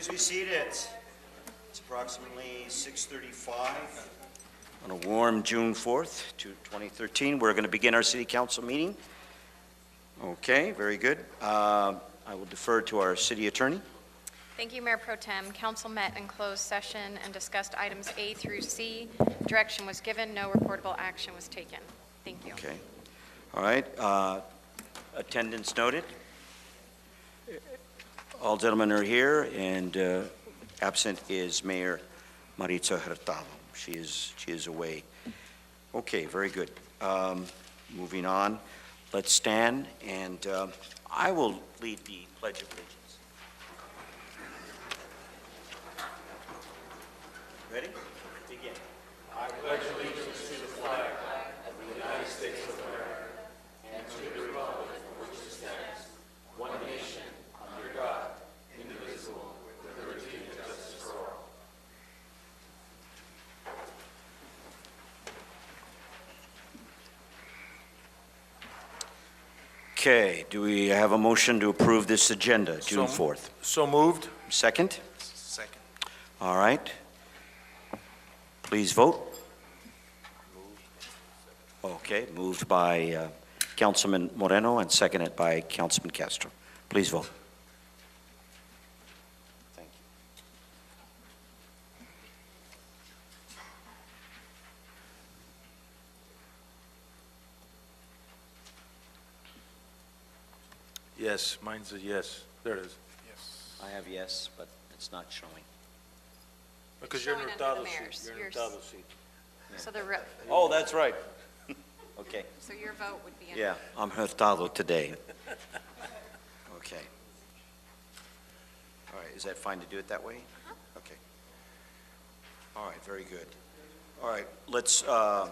Please be seated. It's approximately 6:35 on a warm June 4th, 2013. We're going to begin our City Council meeting. Okay, very good. I will defer to our City Attorney. Thank you, Mayor Pro Tem. Council met in closed session and discussed items A through C. Direction was given. No reportable action was taken. Thank you. Okay. All right. Attendance noted. All gentlemen are here, and absent is Mayor Maritza Hurtado. She is away. Okay, very good. Moving on. Let's stand, and I will lead the Pledge of Allegiance. Ready? Begin. I pledge allegiance to the flag of the United States of America and to the republic for which it stands, one nation, under God, indivisible, with liberty and justice for all. Okay, do we have a motion to approve this agenda, June 4th? So moved. Second? Second. All right. Please vote. Okay, moved by Councilman Moreno and seconded by Councilman Castro. Please vote. Thank you. Yes, mine's a yes. There it is. Yes. I have yes, but it's not showing. Because you're in showing under the Hurtado's mayor's. seat. You're in Yours. Hurtado's seat. So Oh, that's right. Okay. so your vote would be in. Yeah, I'm Hurtado today. Okay. All right, is that fine to do it that way? Okay. All right, very good. All right, let's, all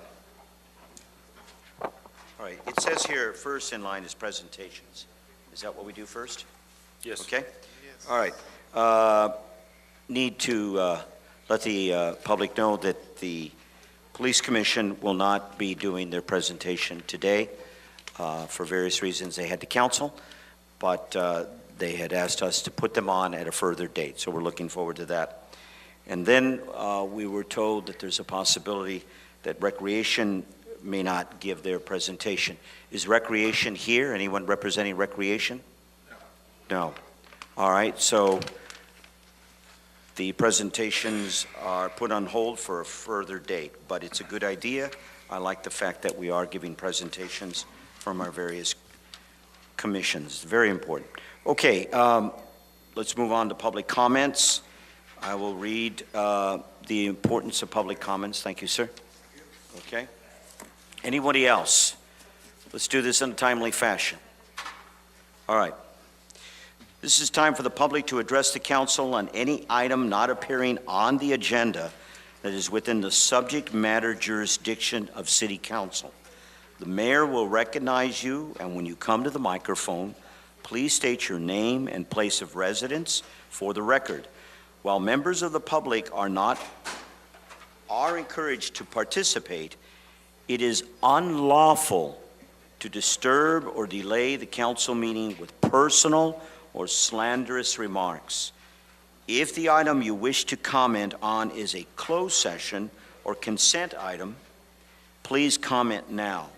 right, it says here, first in line is presentations. Is that what we do first? Yes. Okay? All right. Need to let the public know that the Police Commission will not be doing their presentation today for various reasons. They had to cancel, but they had asked us to put them on at a further date, so we're looking forward to that. And then we were told that there's a possibility that Recreation may not give their presentation. Is Recreation here? Anyone representing Recreation? No. All right, so the presentations are put on hold for a further date, but it's a good idea. I like the fact that we are giving presentations from our various commissions. Very important. Okay, let's move on to public comments. I will read the importance of public comments. Thank you, sir. Okay. Anybody else? Let's do this in a timely fashion. All right. This is time for the public to address the council on any item not appearing on the agenda that is within the subject matter jurisdiction of City Council. The mayor will recognize you, and when you come to the microphone, please state your name and place of residence for the record. While members of the public are encouraged to participate, it is unlawful to disturb or delay the council meeting with personal or slanderous remarks. If the item you wish to comment on is a closed session or consent item, please comment now.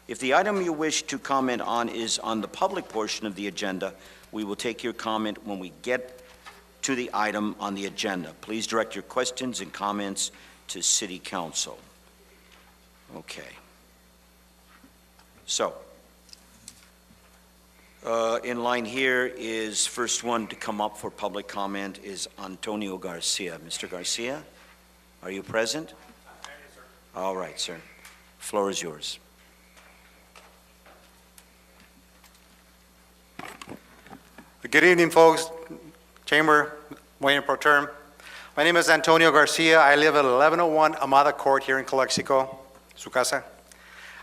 If the item you wish to comment on is on the public portion of the agenda, we will take your comment when we get to the item on the agenda. Please direct your questions and comments to City Council. Okay. So, in line here is first one to come up for public comment is Antonio Garcia. Mr. Garcia, are you present? All right, sir. Floor is yours. Good evening, folks. Chamber, Mayor Pro Tem. My name is Antonio Garcia. I live at 1101 Amada Court here in Calexico, su casa.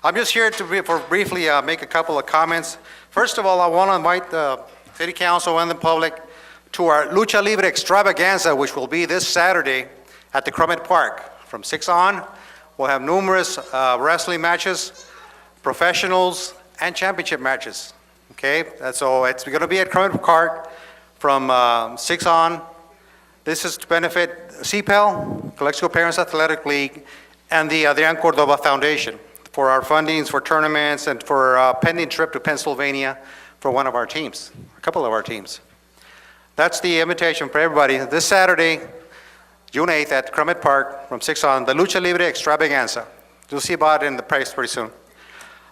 I'm just here to briefly make a couple of comments. First of all, I want to invite the City Council and the public to our Lucha Libre Extravaganza, which will be this Saturday at the Crummett Park. From 6 on, we'll have numerous wrestling matches, professionals, and championship matches. Okay, so it's going to be at Crummett Park from 6 on. This is to benefit CPEL, Calexico Parents Athletic League, and the Adrian Cordova Foundation for our fundings for tournaments and for a pending trip to Pennsylvania for one of our teams, a couple of our teams. That's the invitation for everybody. This Saturday, June 8th at Crummett Park from 6 on, the Lucha Libre Extravaganza. You'll see about it in the price pretty soon.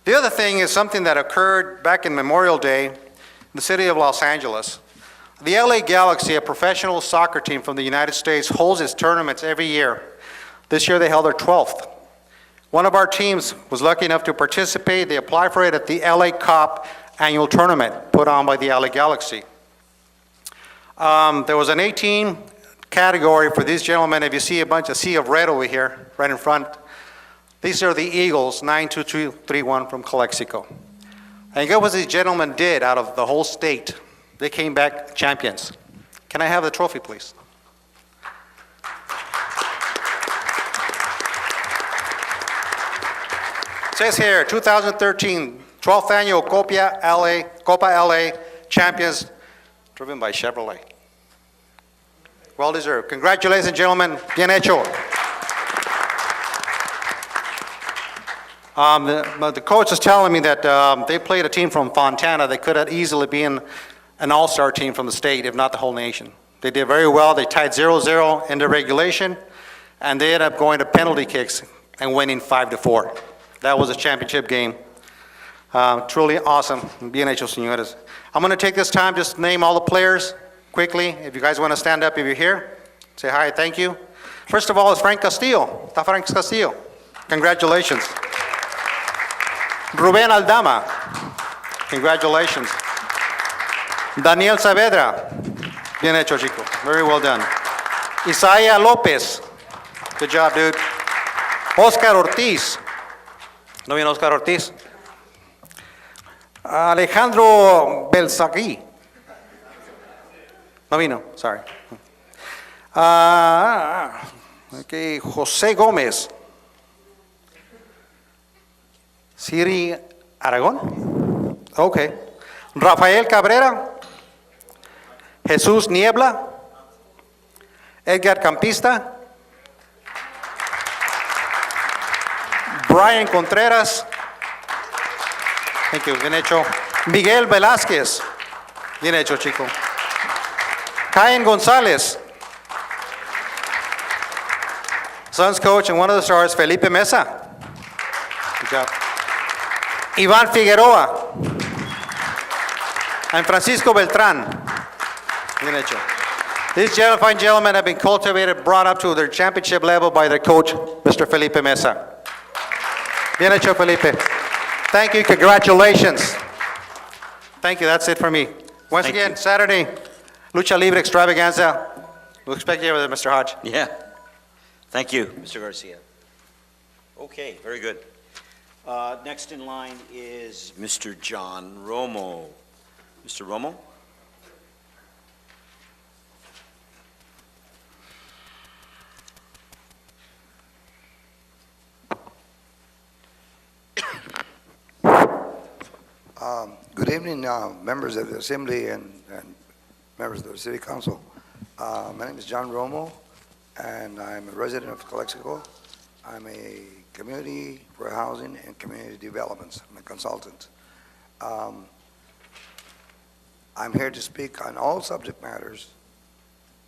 The other thing is something that occurred back in Memorial Day in the city of Los Angeles. The LA Galaxy, a professional soccer team from the United States, holds its tournaments every year. This year they held their 12th. One of our teams was lucky enough to participate. They applied for it at the LA Cup annual tournament put on by the LA Galaxy. There was an 18 category for these gentlemen. If you see a sea of red over here, right in front, these are the Eagles, 92231 from Calexico. And guess what these gentlemen did out of the whole state? They came back champions. Can I have the trophy, please? It says here, 2013, 12th annual Copa LA champions, driven by Chevrolet. Well deserved. Congratulations, gentlemen. Bien hecho. The coach is telling me that they played a team from Fontana that could have easily been an all-star team from the state, if not the whole nation. They did very well. They tied 0-0 in the regulation, and they ended up going to penalty kicks and winning 5-4. That was a championship game. Truly awesome. Bien hecho, señores. I'm going to take this time just to name all the players quickly. If you guys want to stand up if you're here, say hi, thank you. First of all is Frank Castillo. Está Frank Castillo. Congratulations. Rubén Aldama. Congratulations. Daniel Saavedra. Bien hecho, chico. Very well done. Isaiah Lopez. Good job, dude. Oscar Ortiz. ¿No viene Oscar Ortiz? Alejandro Belzagui. No vino, sorry. Okay, José Gómez. Siri Aragón. Okay. Rafael Cabrera. Jesús Niebla. Edgar Campista. Brian Contreras. Thank you, bien hecho. Miguel Velázquez. Bien hecho, chico. Cain González. Suns coach and one of the stars, Felipe Mesa. Good job. Iván Figueroa. And Francisco Beltrán. Bien hecho. These fine gentlemen have been cultivated, brought up to their championship level by their coach, Mr. Felipe Mesa. Bien hecho, Felipe. Thank you, congratulations. Thank you, that's it for me. Once Thank again, you. Saturday, Lucha Libre Extravaganza. We'll expect you with Mr. Hodge. Yeah. Thank you, Mr. Garcia. Okay, very good. Next in line is Mr. John Romo. Mr. Romo? Good evening, members of the Assembly and members of the City Council. My name is John Romo, and I'm a resident of Calexico. I'm a community for housing and community developments. I'm a consultant. I'm here to speak on all subject matters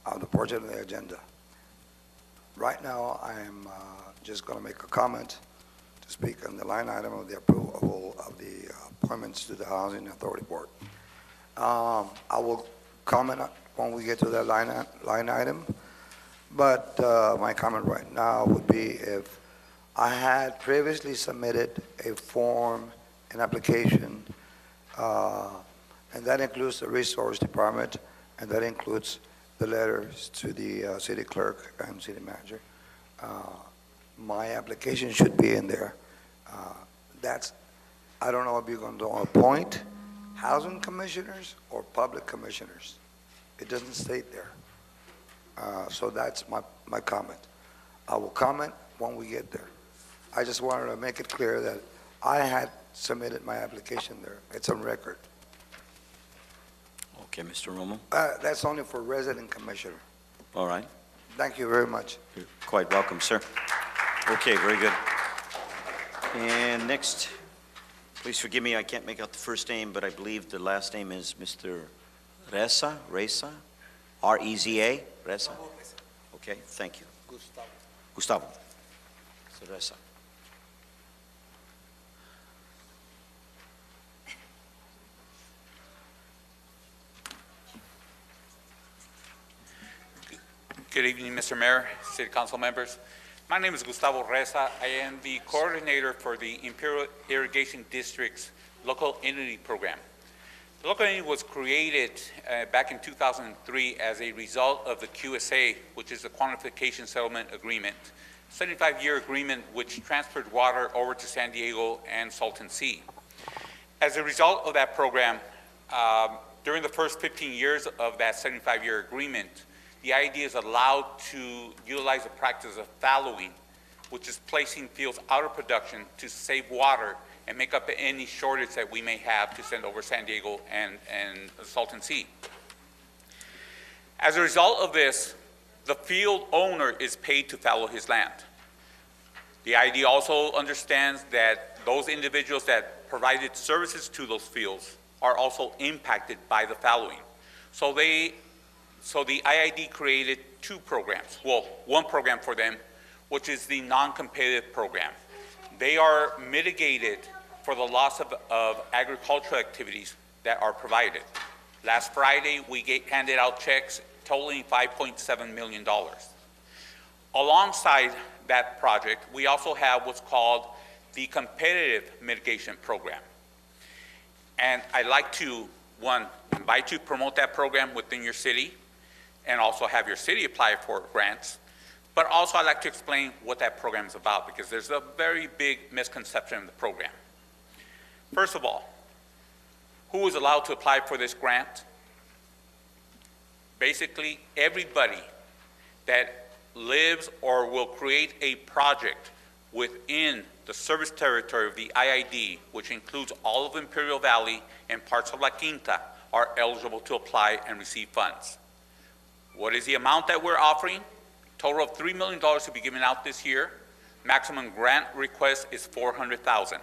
of the portion of the agenda. Right now, I'm just going to make a comment to speak on the line item of the approval of the appointments to the Housing Authority Board. I will comment when we get to that line item, but my comment right now would be if I had previously submitted a form, an application, and that includes the resource department, and that includes the letters to the city clerk and city manager. My application should be in there. I don't know if you're going to appoint housing commissioners or public commissioners. It doesn't state there. So that's my comment. I will comment when we get there. I just wanted to make it clear that I had submitted my application there. It's on record. Okay, Mr. Romo? That's only for resident commissioner. All right. Thank you very much. You're quite welcome, sir. Okay, very good. And next, please forgive me, I can't make out the first name, but I believe the last name is Mr. Reza, R-E-Z-A, Reza? Okay, thank you. Gustavo. Mr. Reza. Good evening, Mr. Mayor, City Council members. My name is Gustavo Reza. I am the coordinator for the Imperial Irrigation District's local entity program. The local entity was created back in 2003 as a result of the QSA, which is the Quantification Settlement Agreement, 75-year agreement which transferred water over to San Diego and Salton Sea. As a result of that program, during the first 15 years of that 75-year agreement, the IED is allowed to utilize the practice of fallowing, which is placing fields out of production to save water and make up any shortage that we may have to send over San Diego and Salton Sea. As a result of this, the field owner is paid to fallow his land. The IED also understands that those individuals that provided services to those fields are also impacted by the fallowing. So the IID created two programs, well, one program for them, which is the non-competitive program. They are mitigated for the loss of agricultural activities that are provided. Last Friday, we handed out checks totaling $5.7 million. Alongside that project, we also have what's called the competitive mitigation program. And I'd like to, one, invite you to promote that program within your city, and also have your city apply for grants. But also I'd like to explain what that program is about, because there's a very big misconception of the program. First of all, who is allowed to apply for this grant? Basically, everybody that lives or will create a project within the service territory of the IID, which includes all of Imperial Valley and parts of La Quinta, are eligible to apply and receive funds. What is the amount that we're offering? Total of $3 million to be given out this year. Maximum grant request is $400,000.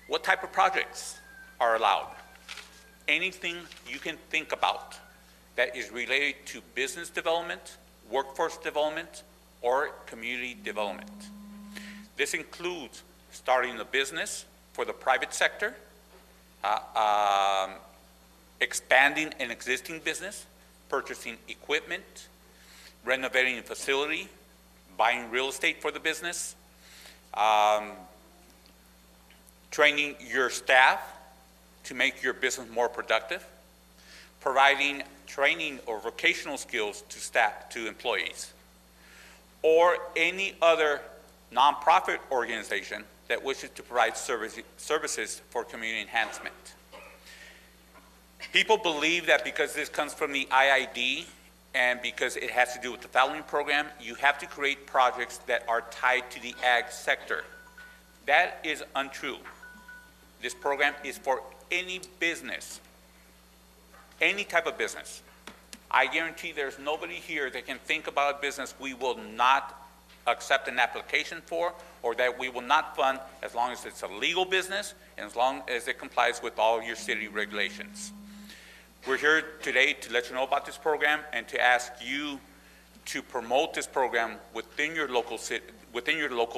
What type of projects are allowed? Anything you can think about that is related to business development, workforce development, or community development. This includes starting a business for the private sector, expanding an existing business, purchasing equipment, renovating a facility, buying real estate for the business, training your staff to make your business more productive, providing training or vocational skills to staff, to employees, or any other nonprofit organization that wishes to provide services for community enhancement. People believe that because this comes from the IID and because it has to do with the fallowing program, you have to create projects that are tied to the ag sector. That is untrue. This program is for any business, any type of business. I guarantee there's nobody here that can think about a business we will not accept an application for, or that we will not fund, as long as it's a legal business and as long as it complies with all your city regulations. We're here today to let you know about this program and to ask you to promote this program within your local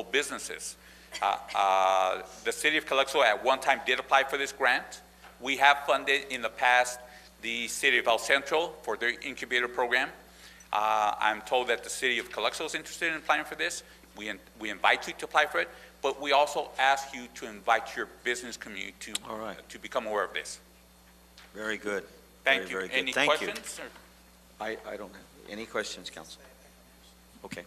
businesses. The city of Calexico at one time did apply for this grant. We have funded in the past the city of El Centro for their incubator program. I'm told that the city of Calexico is interested in applying for this. We invite you to apply for it, but we also ask you to invite your business community to become aware of this. Very good. Thank you. Very good. Any Thank questions? you. I don't have any questions, Council. Okay.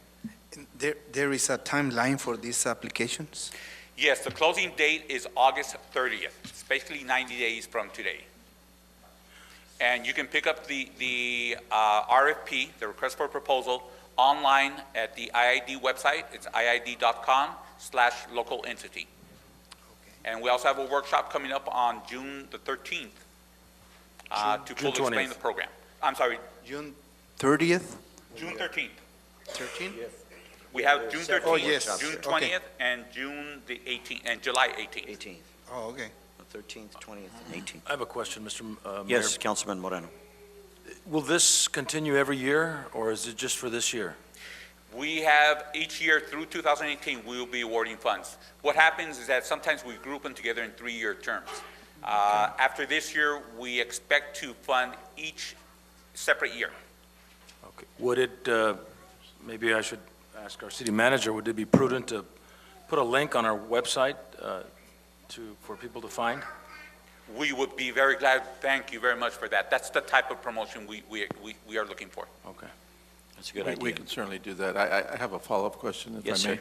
There is a timeline for these applications? Yes, the closing date is August 30th. It's basically 90 days from today. And you can pick up the RFP, the request for proposal, online at the IID website. It's iid.com/local entity. Okay. And we also have a workshop coming up on June the 13th to fully explain 20th. the program. I'm sorry, June 30th? June 13th. 13? We have June 13th, Oh, yes. June Okay. 20th, and June the 18th, and July 18th. 18th, Oh, okay. the 13th, 20th, and 18th. I have a question, Mr. Mayor. Yes, Councilman Moreno. Will this continue every year, or is it just for this year? We have, each year through 2018, we will be awarding funds. What happens is that sometimes we group them together in 3-year terms. After this year, we expect to fund each separate year. Okay. Would it, maybe I should ask our city manager, would it be prudent to put a link on our website for people to find? We would be very glad, thank you very much for that. That's the type of promotion we are looking for. Okay. That's a good We idea. can certainly do that. I have a follow-up question, if I may. Yes, sir.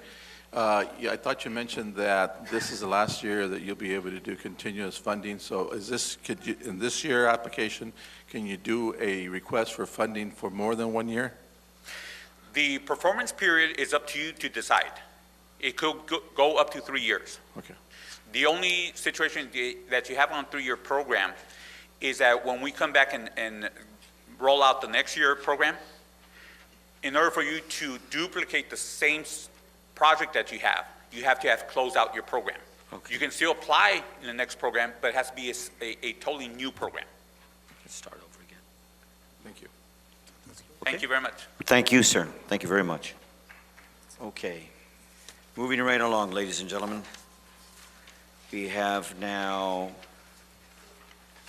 Yeah, I thought you mentioned that this is the last year that you'll be able to do continuous funding. So is this, in this year application, can you do a request for funding for more than 1 year? The performance period is up to you to decide. It could go up to 3 years. Okay. The only situation that you have on a 3-year program is that when we come back and roll out the next year program, in order for you to duplicate the same project that you have to have closed out your program. Okay. You can still apply in the next program, but it has to be a totally new program. Let's start over again. Thank you. Thank you very much. Thank you, sir. Thank you very much. Okay. Moving right along, ladies and gentlemen. We have now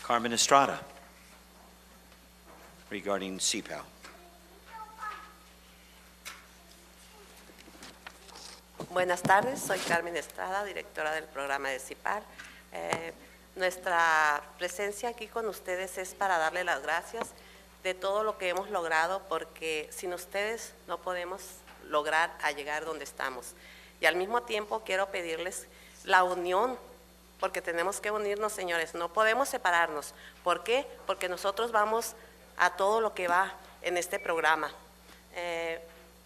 Carmen Estrada regarding CPAL. Buenas tardes, soy Carmen Estrada, directora del programa de CIPAR. Nuestra presencia aquí con ustedes es para darle las gracias de todo lo que hemos logrado, porque sin ustedes no podemos lograr a llegar donde estamos. Y al mismo tiempo quiero pedirles la unión, porque tenemos que unirnos, señores, no podemos separarnos. ¿Por qué? Porque nosotros vamos a todo lo que va en este programa.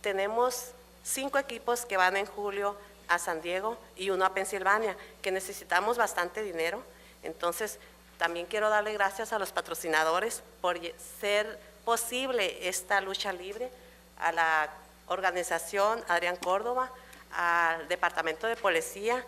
Tenemos 5 equipos que van en julio a San Diego y 1 a Pensilvania, que necesitamos bastante dinero. Entonces, también quiero darle gracias a los patrocinadores por ser posible esta lucha libre, a la organización Adrián Córdoba, al Departamento de Policía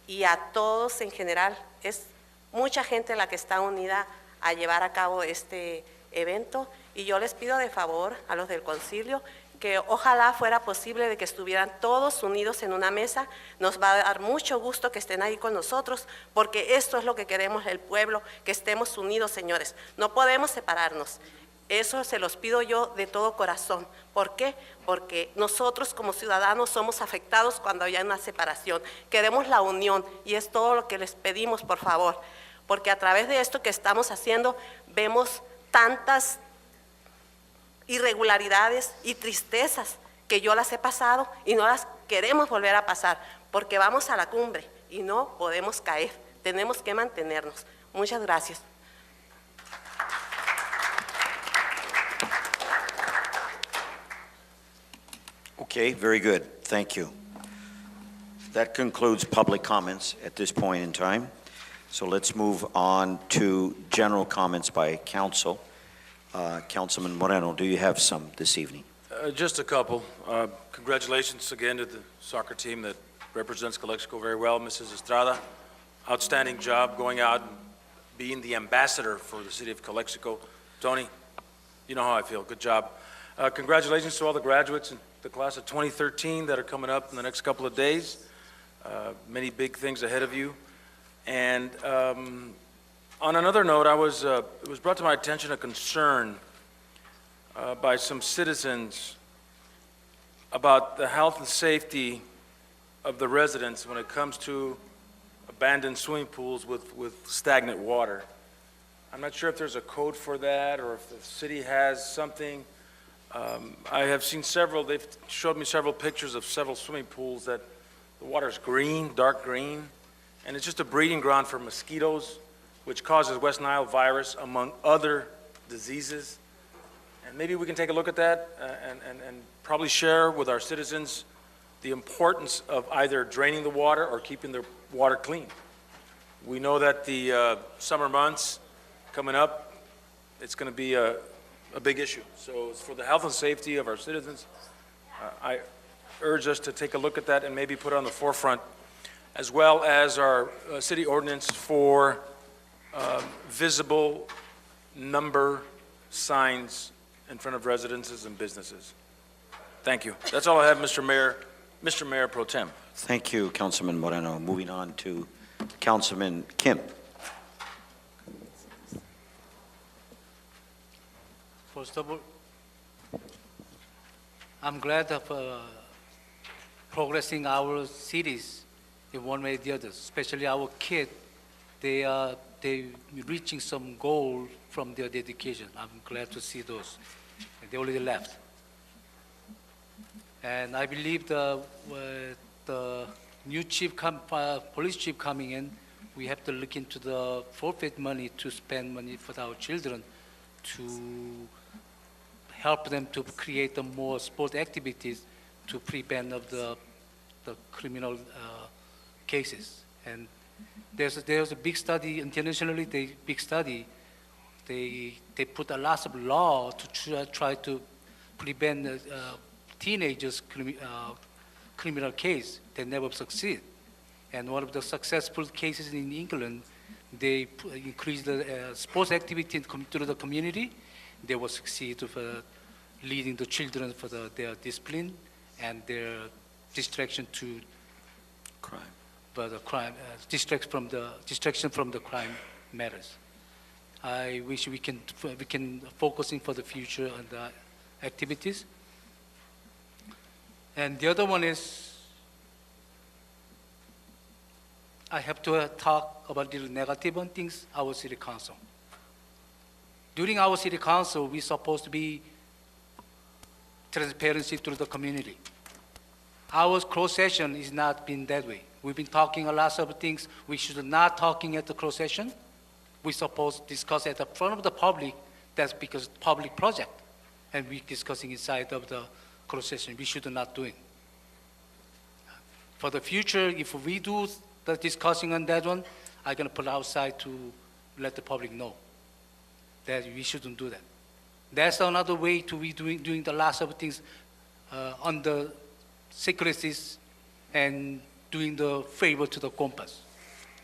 y a todos en general. Es mucha gente la que está unida a llevar a cabo este evento, y yo les pido de favor a los del concilio que ojalá fuera posible de que estuvieran todos unidos en una mesa. Nos va a dar mucho gusto que estén ahí con nosotros, porque esto es lo que queremos el pueblo, que estemos unidos, señores. No podemos separarnos. Eso se los pido yo de todo corazón. ¿Por qué? Porque nosotros como ciudadanos somos afectados cuando hay una separación. Queremos la unión, y es todo lo que les pedimos, por favor. Porque a través de esto que estamos haciendo vemos tantas irregularidades y tristezas que yo las he pasado y no las queremos volver a pasar, porque vamos a la cumbre y no podemos caer. Tenemos que mantenernos. Muchas gracias. Okay, very good. Thank you. That concludes public comments at this point in time. So let's move on to general comments by council. Councilman Moreno, do you have some this evening? Just a couple. Congratulations again to the soccer team that represents Calexico very well. Mrs. Estrada, outstanding job going out and being the ambassador for the city of Calexico. Tony, you know how I feel. Good job. Congratulations to all the graduates in the class of 2013 that are coming up in the next couple of days. Many big things ahead of you. And on another note, it was brought to my attention a concern by some citizens about the health and safety of the residents when it comes to abandoned swimming pools with stagnant water. I'm not sure if there's a code for that or if the city has something. I have seen several, they've showed me several pictures of several swimming pools that the water's green, dark green, and it's just a breeding ground for mosquitoes, which causes West Nile virus, among other diseases. And maybe we can take a look at that and probably share with our citizens the importance of either draining the water or keeping the water clean. We know that the summer months coming up, it's going to be a big issue. So it's for the health and safety of our citizens. I urge us to take a look at that and maybe put it on the forefront, as well as our city ordinance for visible number signs in front of residences and businesses. Thank you. That's all I have, Mr. Mayor Pro Tem. Thank you, Councilman Moreno. Moving on to Councilman Kim. First of all, I'm glad of progressing our cities in one way or the other, especially our kids. They reaching some goal from their dedication. I'm glad to see those. And they already left. And I believe the new police chief coming in, we have to look into the forfeit money to spend money for our children to help them to create more sport activities to prevent of the criminal cases. And there's a big study internationally. They put a lot of law to try to prevent teenagers criminal case. They never succeed. And one of the successful cases in England, they increased the sports activity through the community. They will succeed with leading the children for their discipline and their distraction to Crime. But the crime distraction from the crime matters. I wish we can focusing for the future on the activities. And the other one is I have to talk about the negative on things. Our city council. During our city council, we're supposed to be transparency through the community. Our closed session is not been that way. We've been talking a lot of things we should not talking at the closed session. We're supposed to discuss at the front of the public. That's because public project, and we're discussing inside of the closed session. We should not doing. For the future, if we do the discussing on that one, I'm gonna put outside to let the public know that we shouldn't do that. That's another way to be doing the last of things on the secrecies and doing the favor to the compass.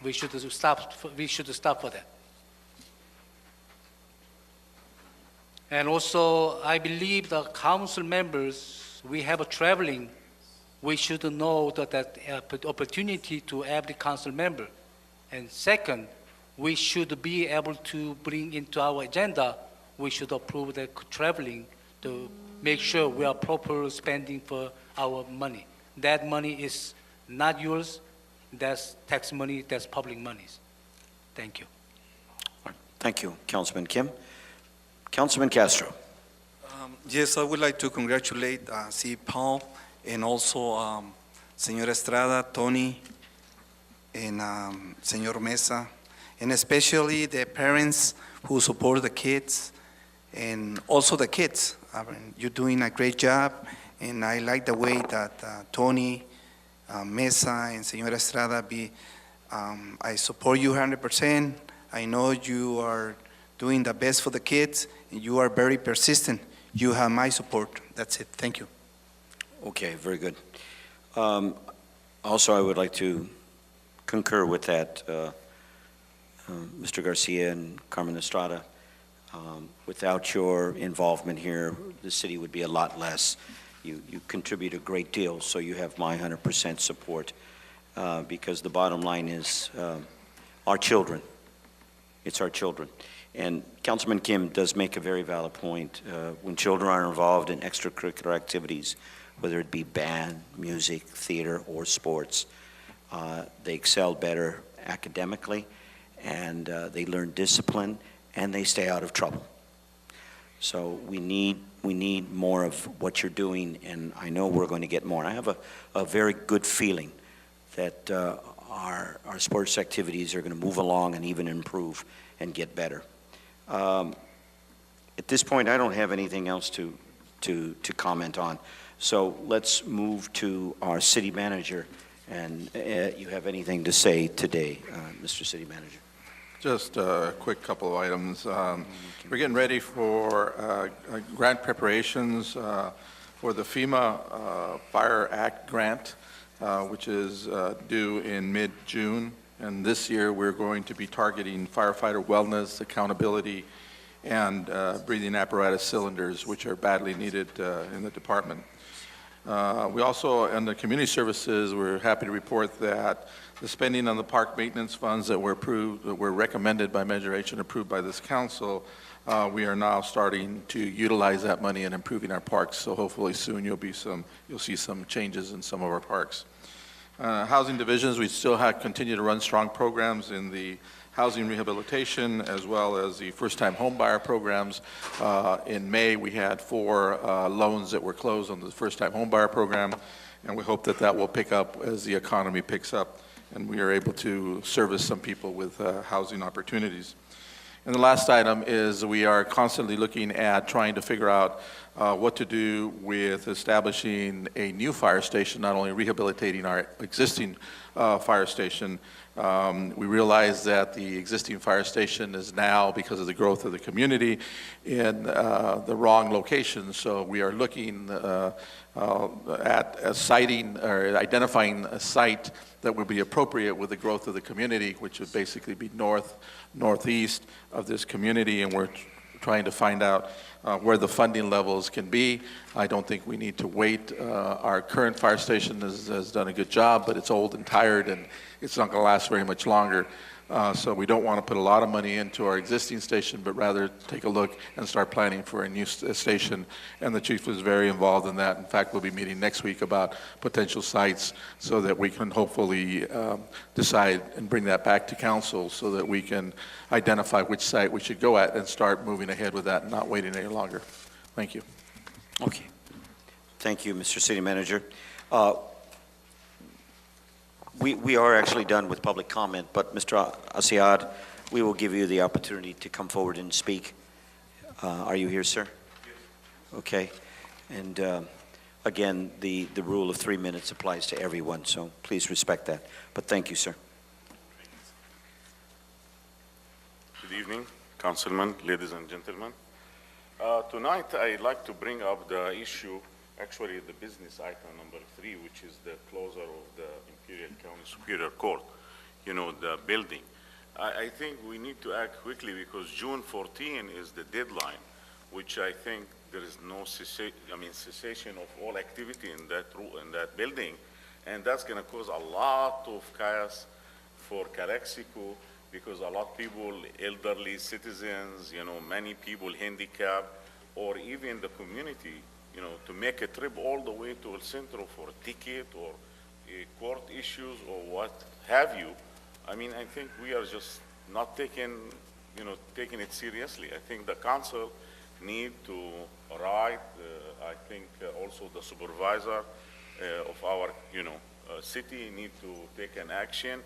We should stop for that. And also, I believe the council members, we have a traveling, we should know that opportunity to every council member. And second, we should be able to bring into our agenda, we should approve the traveling to make sure we are proper spending for our money. That money is not yours, that's tax money, that's public monies. Thank you. Thank you, Councilman Kim. Councilman Castro. Yes, I would like to congratulate C. Paul and also Señor Estrada, Tony, and Señor Mesa, and especially the parents who support the kids and also the kids. I mean, you're doing a great job, and I like the way that Tony, Mesa, and Señor Estrada I support you 100%. I know you are doing the best for the kids, and you are very persistent. You have my support. That's it. Thank you. Okay, very good. Also, I would like to concur with that, Mr. Garcia and Carmen Estrada. Without your involvement here, the city would be a lot less. You contribute a great deal, so you have my 100% support, because the bottom line is our children. It's our children. And Councilman Kim does make a very valid point. When children are involved in extracurricular activities, whether it be band, music, theater, or sports, they excel better academically, and they learn discipline, and they stay out of trouble. So we need more of what you're doing, and I know we're going to get more. I have a very good feeling that our sports activities are going to move along and even improve and get better. At this point, I don't have anything else to comment on. So let's move to our city manager, and you have anything to say today, Mr. City Manager? Just a quick couple of items. We're getting ready for grant preparations for the FEMA Fire Act grant, which is due in mid-June. And this year, we're going to be targeting firefighter wellness, accountability, and breathing apparatus cylinders, which are badly needed in the department. We also, under community services, we're happy to report that the spending on the park maintenance funds that were approved, that were recommended by Measure H and approved by this council, we are now starting to utilize that money in improving our parks. So hopefully soon you'll see some changes in some of our parks. Housing divisions, we still continue to run strong programs in the housing rehabilitation as well as the first-time home buyer programs. In May, we had 4 loans that were closed on the first-time home buyer program, and we hope that that will pick up as the economy picks up and we are able to service some people with housing opportunities. And the last item is we are constantly looking at trying to figure out what to do with establishing a new fire station, not only rehabilitating our existing fire station. We realize that the existing fire station is now, because of the growth of the community, in the wrong location. So we are looking at a siting or identifying a site that would be appropriate with the growth of the community, which would basically be northeast of this community, and we're trying to find out where the funding levels can be. I don't think we need to wait. Our current fire station has done a good job, but it's old and tired, and it's not going to last very much longer. So we don't want to put a lot of money into our existing station, but rather take a look and start planning for a new station. And the chief was very involved in that. In fact, we'll be meeting next week about potential sites so that we can hopefully decide and bring that back to council so that we can identify which site we should go at and start moving ahead with that and not waiting any longer. Thank you. Okay. Thank you, Mr. City Manager. We are actually done with public comment, but Mr. Asiad, we will give you the opportunity to come forward and speak. Are you here, sir? Yes. Okay. And again, the rule of 3 minutes applies to everyone, so please respect that. But thank you, sir. Good evening, councilmen, ladies and gentlemen. Tonight, I'd like to bring up the issue, actually the business item number 3, which is the closure of the Imperial County Superior Court, you know, the building. I think we need to act quickly because June 14 is the deadline, which I think there is no cessation of all activity in that building, and that's going to cause a lot of chaos for Calexico because a lot of people, elderly citizens, you know, many people handicapped, or even the community, you know, to make a trip all the way to El Centro for a ticket or court issues or what have you. I mean, I think we are just not taking it seriously. I think the council need to write, I think also the supervisor of our, city need to take an action.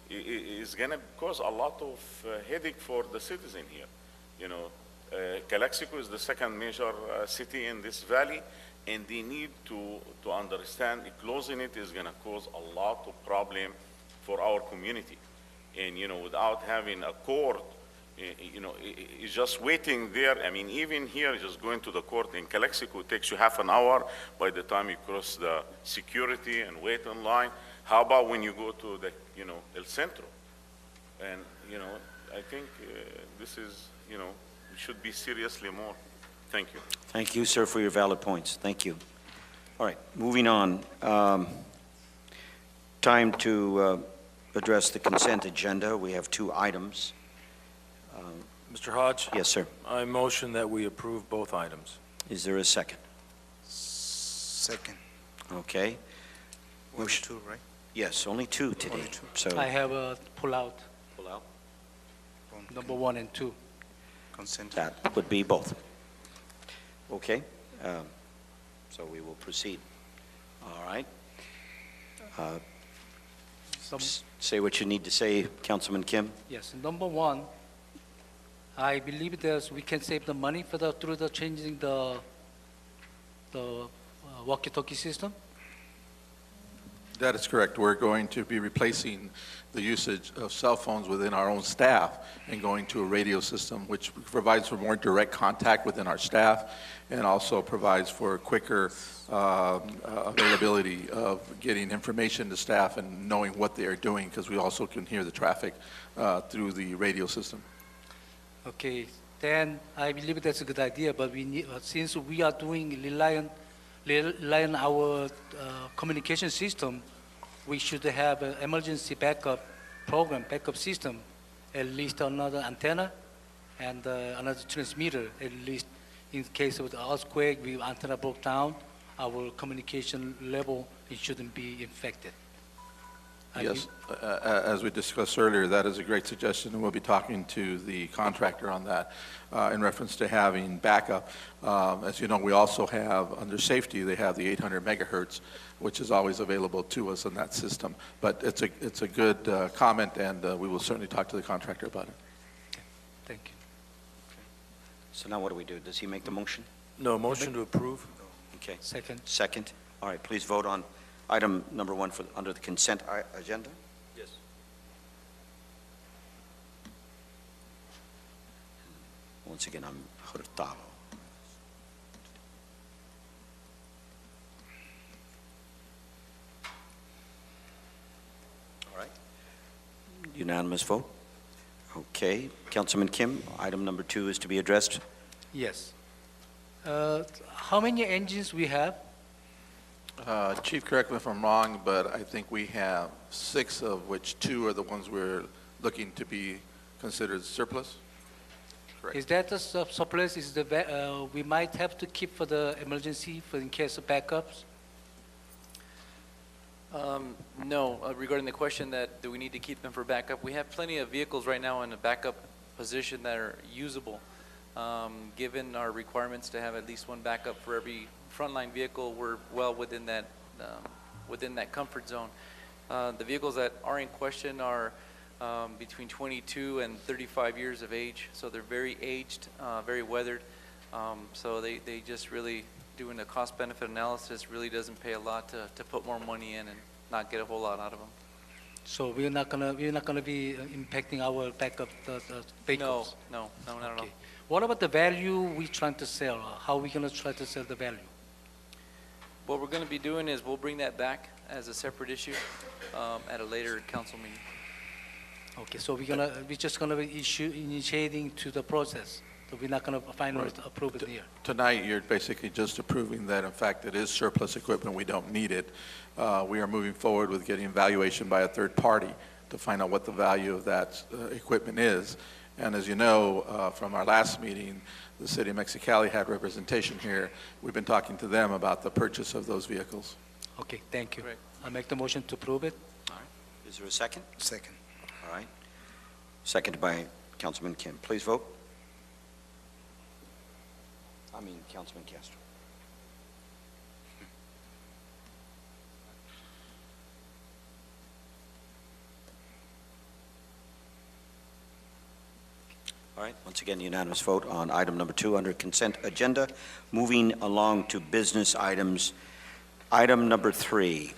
It's gonna cause a lot of headache for the citizen here. You know, Calexico is the second major city in this valley, and they need to understand closing it is going to cause a lot of problem for our community. And, you know, without having a court, it's just waiting there. I mean, even here, just going to the court in Calexico takes you half an hour by the time you cross the security and wait in line. How about when you go to the, El Centro? And, I think this is, should be seriously more. Thank you. Thank you, sir, for your valid points. Thank you. All right, moving on. Time to address the consent agenda. We have 2 items. Mr. Hodge? Yes, sir. I motion that we approve both items. Is there a second? Second. Okay. Only 2, right? Yes, only 2 today. Only 2. So I have a pull-out, pull out. number 1 and 2. Consent. That would be both. Okay. So we will proceed. All right. Say what you need to say, Councilman Kim. Yes, number 1, I believe that we can save the money through the changing the walkie-talkie system. That is correct. We're going to be replacing the usage of cell phones within our own staff and going to a radio system, which provides for more direct contact within our staff and also provides for quicker availability of getting information to staff and knowing what they are doing, because we also can hear the traffic through the radio system. Okay, then I believe that's a good idea, but we need, since we are relying on our communication system, we should have an emergency backup program, backup system, at least another antenna and another transmitter, at least in case of the earthquake, the antenna broke down, our communication level, it shouldn't be infected. Yes, as we discussed earlier, that is a great suggestion, and we'll be talking to the contractor on that in reference to having backup. As you know, we also have, under safety, they have the 800 megahertz, which is always available to us in that system. But it's a good comment, and we will certainly talk to the contractor about it. Thank you. So now what do we do? Does he make the motion? No, motion to approve. Okay. Second. Second. All right, please vote on item number 1 under the consent agenda. Yes. Once again, I'm Hurtado. All right. Unanimous vote? Okay. Councilman Kim, item number 2 is to be addressed. Yes. How many engines we have? Chief, correct me if I'm wrong, but I think we have 6, of which 2 are the ones we're looking to be considered surplus. Correct. Is that the surplus? Is the we might have to keep for the emergency, for in case of backups? No, regarding the question that do we need to keep them for backup, we have plenty of vehicles right now in a backup position that are usable. Given our requirements to have at least 1 backup for every frontline vehicle, we're well within that comfort zone. The vehicles that are in question are between 22 and 35 years of age, so they're very aged, very weathered. So they just really, doing a cost-benefit analysis, really doesn't pay a lot to put more money in and not get a whole lot out of them. So we're not gonna be impacting our backup the vehicles. No, not at all. Okay. What about the value we trying to sell? How are we gonna try to sell the value? What we're going to be doing is we'll bring that back as a separate issue at a later council meeting. Okay, so we're just gonna be initiating to the process. So we're not gonna finally approve it here. Tonight, you're basically just approving that, in fact, it is surplus equipment, we don't need it. We are moving forward with getting evaluation by a third party to find out what the value of that equipment is. And as you know, from our last meeting, the city of Mexicali had representation here. We've been talking to them about the purchase of those vehicles. Okay, thank you. Correct. I make the motion to approve it. All right. Is there a second? Second. All right. Seconded by Councilman Kim. Please vote. Councilman Castro. All right, once again, unanimous vote on item number 2 under consent agenda. Moving along to business items. Item number 3,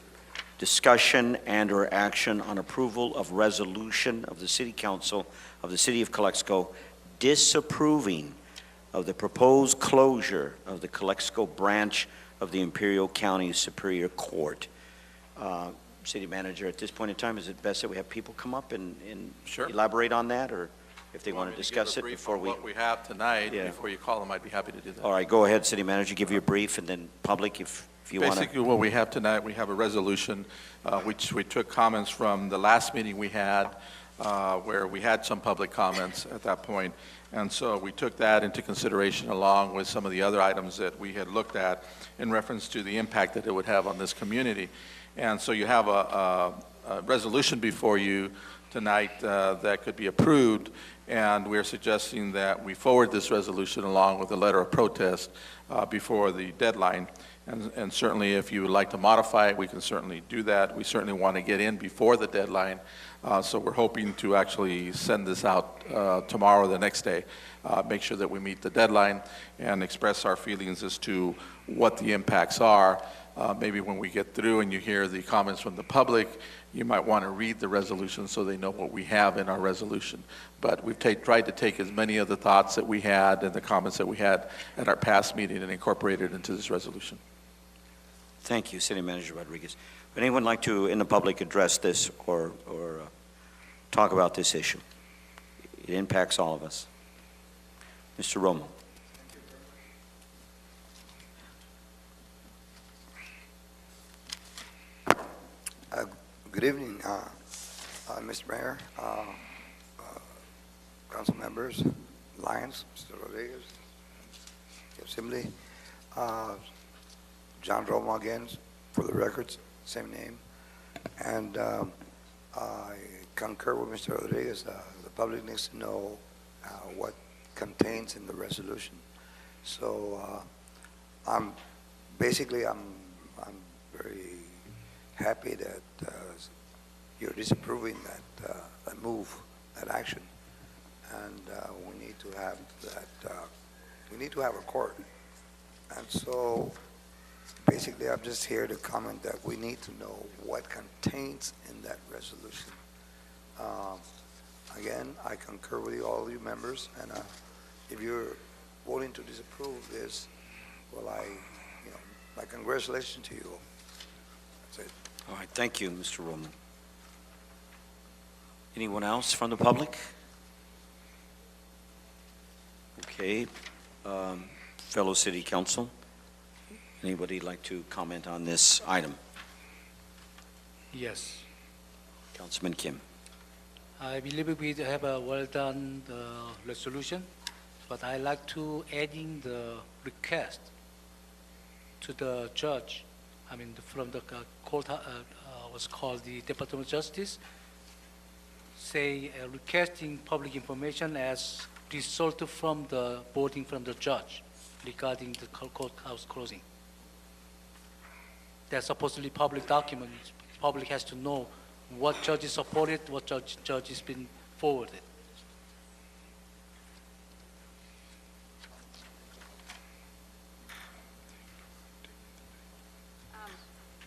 discussion and/or action on approval of resolution of the City Council of the City of Calexico disapproving of the proposed closure of the Calexico branch of the Imperial County Superior Court. City Manager, at this point in time, is it best that we have people come up and Sure. elaborate on that, or if they want to discuss it before we? What we have tonight, Yeah. before you call them, I'd be happy to do that. All right, go ahead, City Manager, give you a brief, and then public, if you want to. Basically, what we have tonight, we have a resolution, which we took comments from the last meeting we had, where we had some public comments at that point. And so we took that into consideration along with some of the other items that we had looked at in reference to the impact that it would have on this community. And so you have a resolution before you tonight that could be approved, and we're suggesting that we forward this resolution along with a letter of protest before the deadline. And certainly, if you would like to modify it, we can certainly do that. We certainly want to get in before the deadline, so we're hoping to actually send this out tomorrow or the next day, make sure that we meet the deadline and express our feelings as to what the impacts are. maybe when we get through and you hear the comments from the public, you might want to read the resolution so they know what we have in our resolution. But we've tried to take as many of the thoughts that we had and the comments that we had at our past meeting and incorporate it into this resolution. Thank you, City Manager Rodriguez. Would anyone like to, in the public, address this or talk about this issue? It impacts all of us. Mr. Romo. Good evening, Mr. Mayor, council members, Lyons, Mr. Rodriguez, Assembly, John Romo again, for the records, same name. And I concur with Mr. Rodriguez. The public needs to know what contains in the resolution. So I'm basically I'm very happy that you're disapproving that move, that action, and we need to have that. We need to have a court, and so basically, I'm just here to comment that we need to know what contains in that resolution. Again, I concur with you, all you members, and if you're voting to disapprove this, well, my congratulations to you. That's it. All right, thank you, Mr. Romo. Anyone else from the public? Okay, fellow City Council, anybody like to comment on this item? Yes. Councilman Kim. I believe we have a well-done resolution, but I like to adding the request to the judge, from the court, what's called the Department of Justice, say requesting public information as result from the voting from the judge regarding the courthouse closing. They're supposedly public documents. Public has to know what judge is supported, what judge has been forwarded.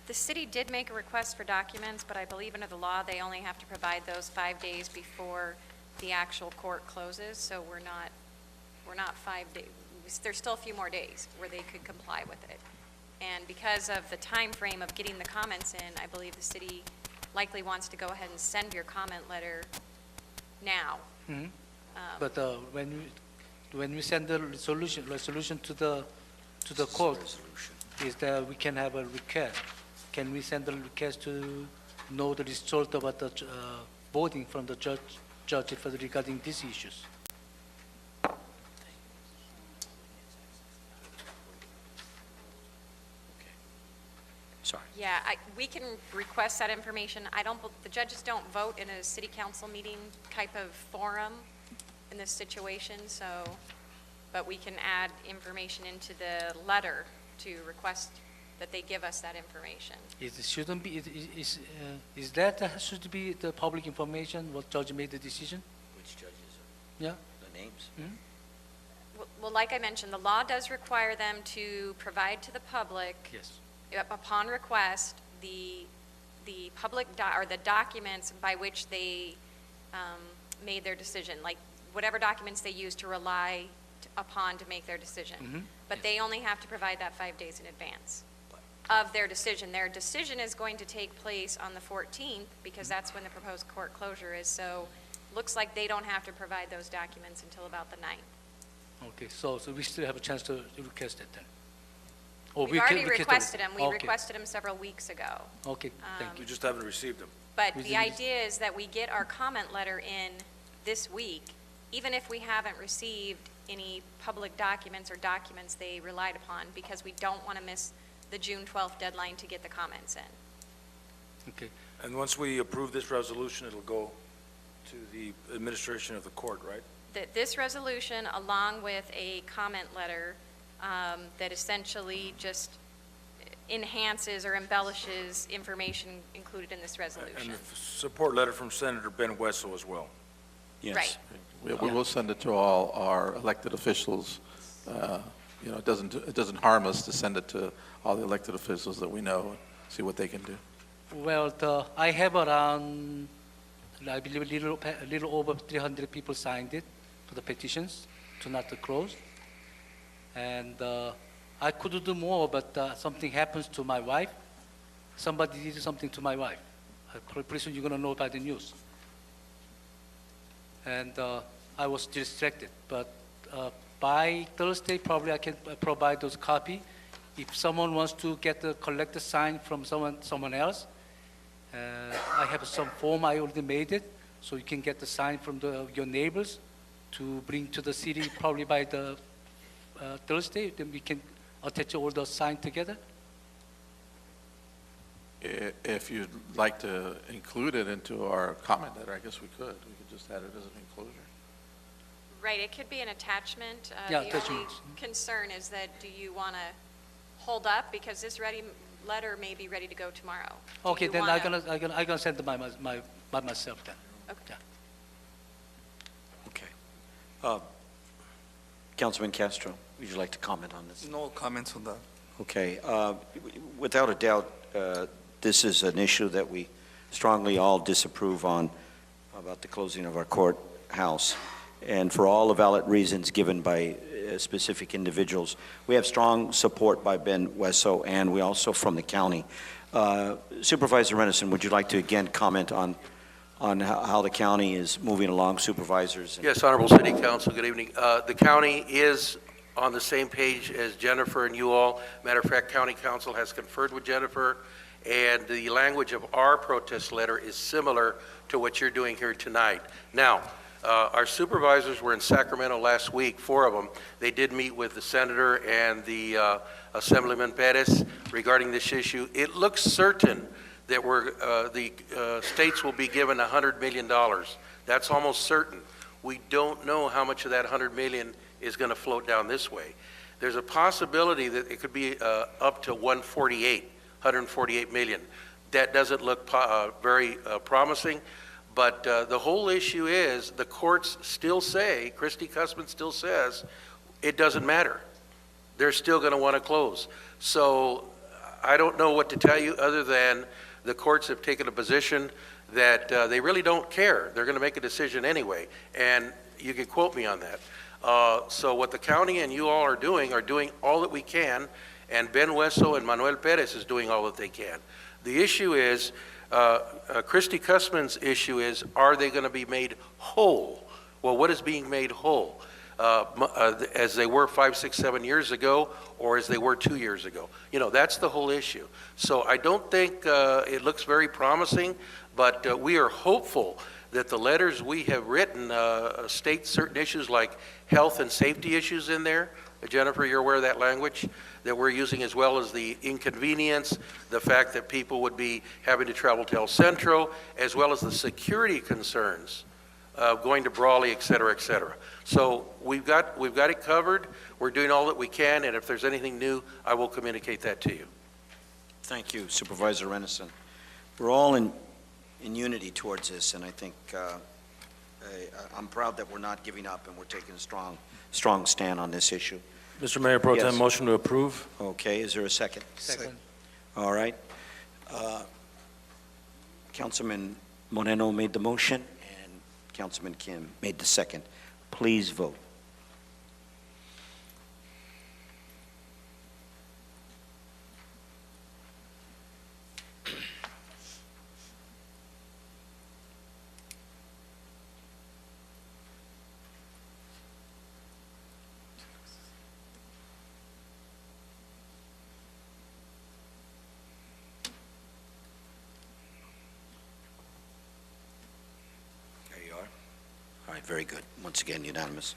The city did make a request for documents, but I believe under the law, they only have to provide those 5 days before the actual court closes, so we're not 5 days. There's still a few more days where they could comply with it. And because of the time frame of getting the comments in, I believe the city likely wants to go ahead and send your comment letter now. Mm-hmm. But when we send the resolution to the court, is that we can have a request. Can we send a request to know the result about the voting from the judge regarding these issues? Sorry. Yeah, we can request that information. The judges don't vote in a city council meeting type of forum in this situation, but we can add information into the letter to request that they give us that information. Shouldn't be. Is that should be the public information? What judge made the decision? Which judges? Yeah. The names? Mm-hmm. Well, like I mentioned, the law does require them to provide to the public, Yes. upon request, the public or the documents by which they made their decision, like whatever documents they use to rely upon to make their decision. Mm-hmm. But they only have to provide that 5 days in advance of their decision. Their decision is going to take place on the 14th because that's when the proposed court closure is. So looks like they don't have to provide those documents until about the 9th. Okay, so we still have a chance to request it then. Or We've already requested them. We Okay. requested them several weeks ago. Okay, thank We you. just haven't received them. But We the didn't- idea is that we get our comment letter in this week, even if we haven't received any public documents or documents they relied upon, because we don't want to miss the June 12th deadline to get the comments in. Okay, And once we approve this resolution, it'll go to the administration of the court, right? This resolution, along with a comment letter that essentially just enhances or embellishes information included in this resolution. And the support letter from Senator Ben Wessel as well. Yes. Right. We will send it to all our elected officials you know, it doesn't harm us to send it to all the elected officials that we know and see what they can do. Well, I have around, I believe, a little over 300 people signed it for the petitions to not to close. And I could do more, but something happens to my wife. Somebody did something to my wife. Pretty soon you're going to know by the news. And I was distracted, but by Thursday, probably I can provide those copy. If someone wants to collect the sign from someone else, I have some form, I already made it, so you can get the sign from your neighbors to bring to the city probably by the Thursday, then we can attach all the signs together. If you'd like to include it into our comment letter, I guess we could. We could just add it as an enclosure. Right, it could be an attachment. Yeah, The only attachment. concern is that, do you want to hold up? Because this letter may be ready to go tomorrow. Do Okay, you then wanna- I'm gonna send it by myself then. Okay. Yeah. Okay. Councilman Castro, would you like to comment on this? No comments on that. Okay. Without a doubt, this is an issue that we strongly all disapprove on, about the closing of our courthouse. And for all the valid reasons given by specific individuals, we have strong support by Ben Wesso, and we also from the county. Supervisor Renison, would you like to again comment on how the county is moving along, supervisors? Yes, Honorable City Council, good evening. The county is on the same page as Jennifer and you all. Matter of fact, County Council has conferred with Jennifer, and the language of our protest letter is similar to what you're doing here tonight. Now, our supervisors were in Sacramento last week, 4 of them. They did meet with the senator and the Assemblyman Perez regarding this issue. It looks certain that the states will be given $100 million. That's almost certain. We don't know how much of that $100 million is going to float down this way. There's a possibility that it could be up to 148 million. That doesn't look very promising. But the whole issue is the courts still say, Christy Cussman still says, it doesn't matter. They're still going to want to close. So I don't know what to tell you other than the courts have taken a position that they really don't care. They're going to make a decision anyway. And you can quote me on that. So what the county and you all are doing all that we can. And Ben Wesso and Manuel Perez is doing all that they can. The issue is, Christy Cussman's issue is, are they going to be made whole? Well, what is being made whole? As they were 5, 6, 7 years ago, or as they were 2 years ago? You know, that's the whole issue. So I don't think it looks very promising, but we are hopeful that the letters we have written state certain issues like health and safety issues in there. Jennifer, you're aware of that language that we're using, as well as the inconvenience, the fact that people would be having to travel to El Centro, as well as the security concerns of going to Brawley, et cetera, et cetera. So we've got it covered. We're doing all that we can, and if there's anything new, I will communicate that to you. Thank you, Supervisor Renison. We're all in unity towards this, and I think I'm proud that we're not giving up and we're taking a strong stand on this issue. Mr. Mayor Pro Tem, Yes. motion to approve. Okay, is there a second? Second. All right. Councilman Moreno made the motion, and Councilman Kim made the second. Please vote. There you are. All right, very good. Once again, unanimous.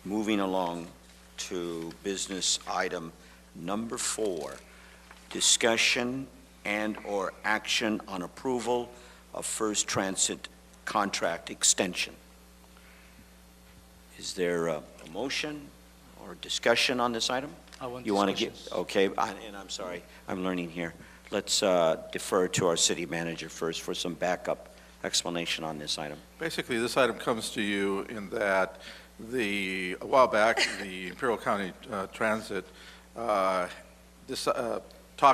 Moving along to business item number 4, discussion and/or action on approval of First Transit contract extension. Is there a motion or discussion on this item? I want You want to get, discussions. okay, and I'm sorry, I'm learning here. Let's defer to our city manager first for some backup explanation on this item. Basically, this item comes to you in that A while back, the Imperial County Transit talked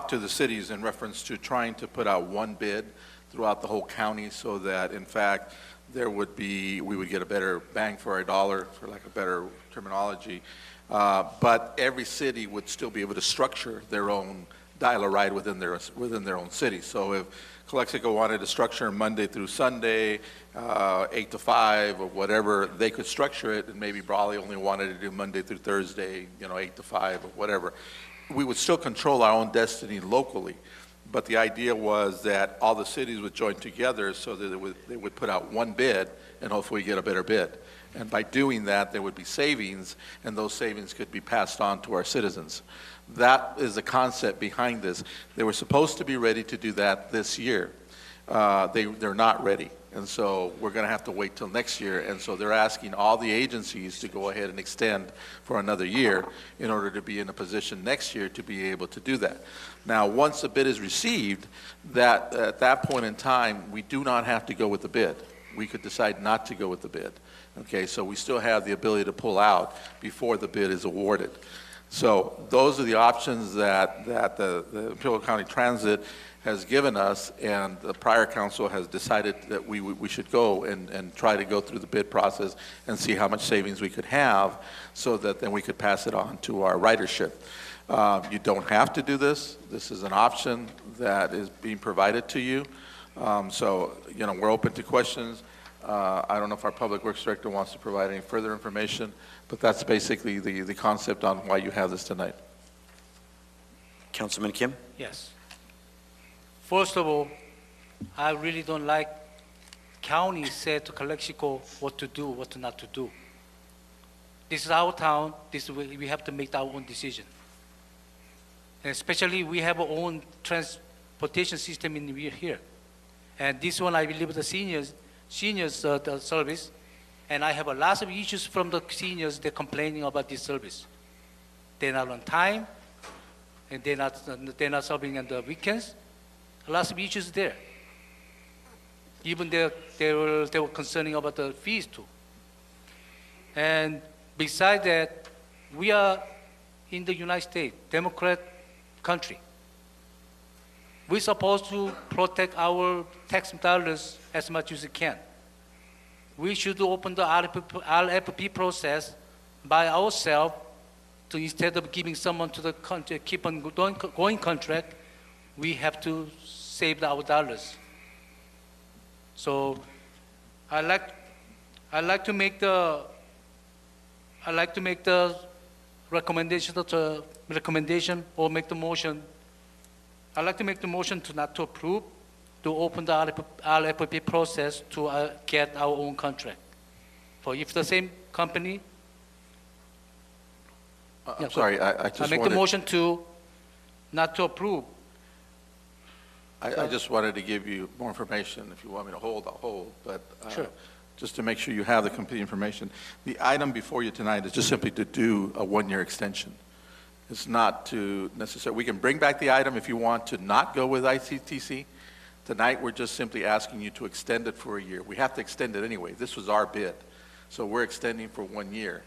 to the cities in reference to trying to put out one bid throughout the whole county so that, in fact, we would get a better bang for our dollar, for lack of better terminology. But every city would still be able to structure their own dial-a-ride within their own city. So if Calexico wanted to structure Monday through Sunday, 8 to 5 or whatever, they could structure it, and maybe Brawley only wanted to do Monday through Thursday, 8 to 5 or whatever. We would still control our own destiny locally, but the idea was that all the cities would join together so that they would put out one bid and hopefully get a better bid. And by doing that, there would be savings, and those savings could be passed on to our citizens. That is the concept behind this. They were supposed to be ready to do that this year. They're not ready, and so we're going to have to wait till next year. And so they're asking all the agencies to go ahead and extend for another year in order to be in a position next year to be able to do that. Now, once the bid is received, at that point in time, we do not have to go with the bid. We could decide not to go with the bid. Okay, so we still have the ability to pull out before the bid is awarded. So those are the options that the Imperial County Transit has given us, and the prior council has decided that we should go and try to go through the bid process and see how much savings we could have so that then we could pass it on to our ridership. You don't have to do this. This is an option that is being provided to you. So, we're open to questions. I don't know if our Public Works Director wants to provide any further information, but that's basically the concept on why you have this tonight. Councilman Kim? Yes. First of all, I really don't like county said to Calexico what to do, what not to do. This is our town. We have to make our own decision. And especially we have our own transportation system in here. And this one, I believe the seniors the service, and I have a lot of issues from the seniors. They're complaining about this service. They're not on time, and they're not serving on the weekends. A lot of issues there. Even they were concerning about the fees too. And besides that, we are in the United States, Democrat country. We're supposed to protect our tax dollars as much as we can. We should open the RFP process by ourselves to, instead of giving someone to the country, keep on going contract, we have to save our dollars. So I like to make the recommendation or make the motion. I'd like to make the motion to not to approve, to open the RFP process to get our own contract. For if the same company. I'm sorry, I just I make the motion to not to approve. I just wanted to give you more information. If you want me to hold, I'll hold. But Sure. just to make sure you have the complete information. The item before you tonight is just simply to do a one-year extension. It's not to necessarily, we can bring back the item if you want to not go with ICTC. Tonight, we're just simply asking you to extend it for a year. We have to extend it anyway. This was our bid. So we're extending for 1 year.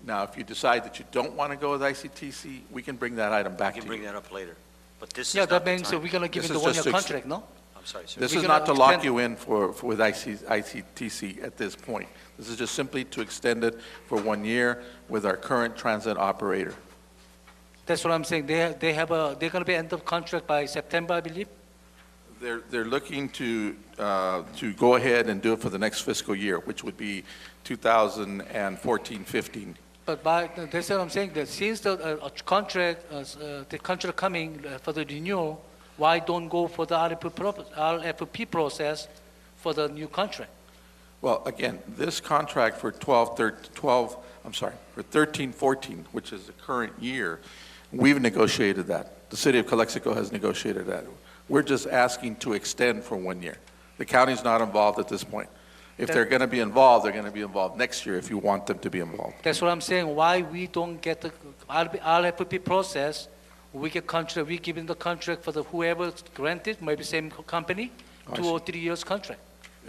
Now, if you decide that you don't want to go with ICTC, we can bring that item back We to can bring you. that up later. But this is Yeah, not that the means time. we're gonna give This it the is 1 just year to contract, no? I'm sorry, sir. This We're is gonna not to lock extend- you in with ICTC at this point. This is just simply to extend it for 1 year with our current transit operator. That's what I'm saying. They're gonna be end of contract by September, I believe. They're looking to go ahead and do it for the next fiscal year, which would be 2014-15. But that's what I'm saying, that since the contract coming for the renewal, why don't go for the RFP process for the new contract? Well, again, this contract for 13-14, which is the current year, we've negotiated that. The city of Calexico has negotiated that. We're just asking to extend for 1 year. The county's not involved at this point. If they're going to be involved, they're going to be involved next year if you want them to be involved. That's what I'm saying, why we don't get the RFP process, we give the contract for the whoever granted, maybe same company, 2 or 3 years contract.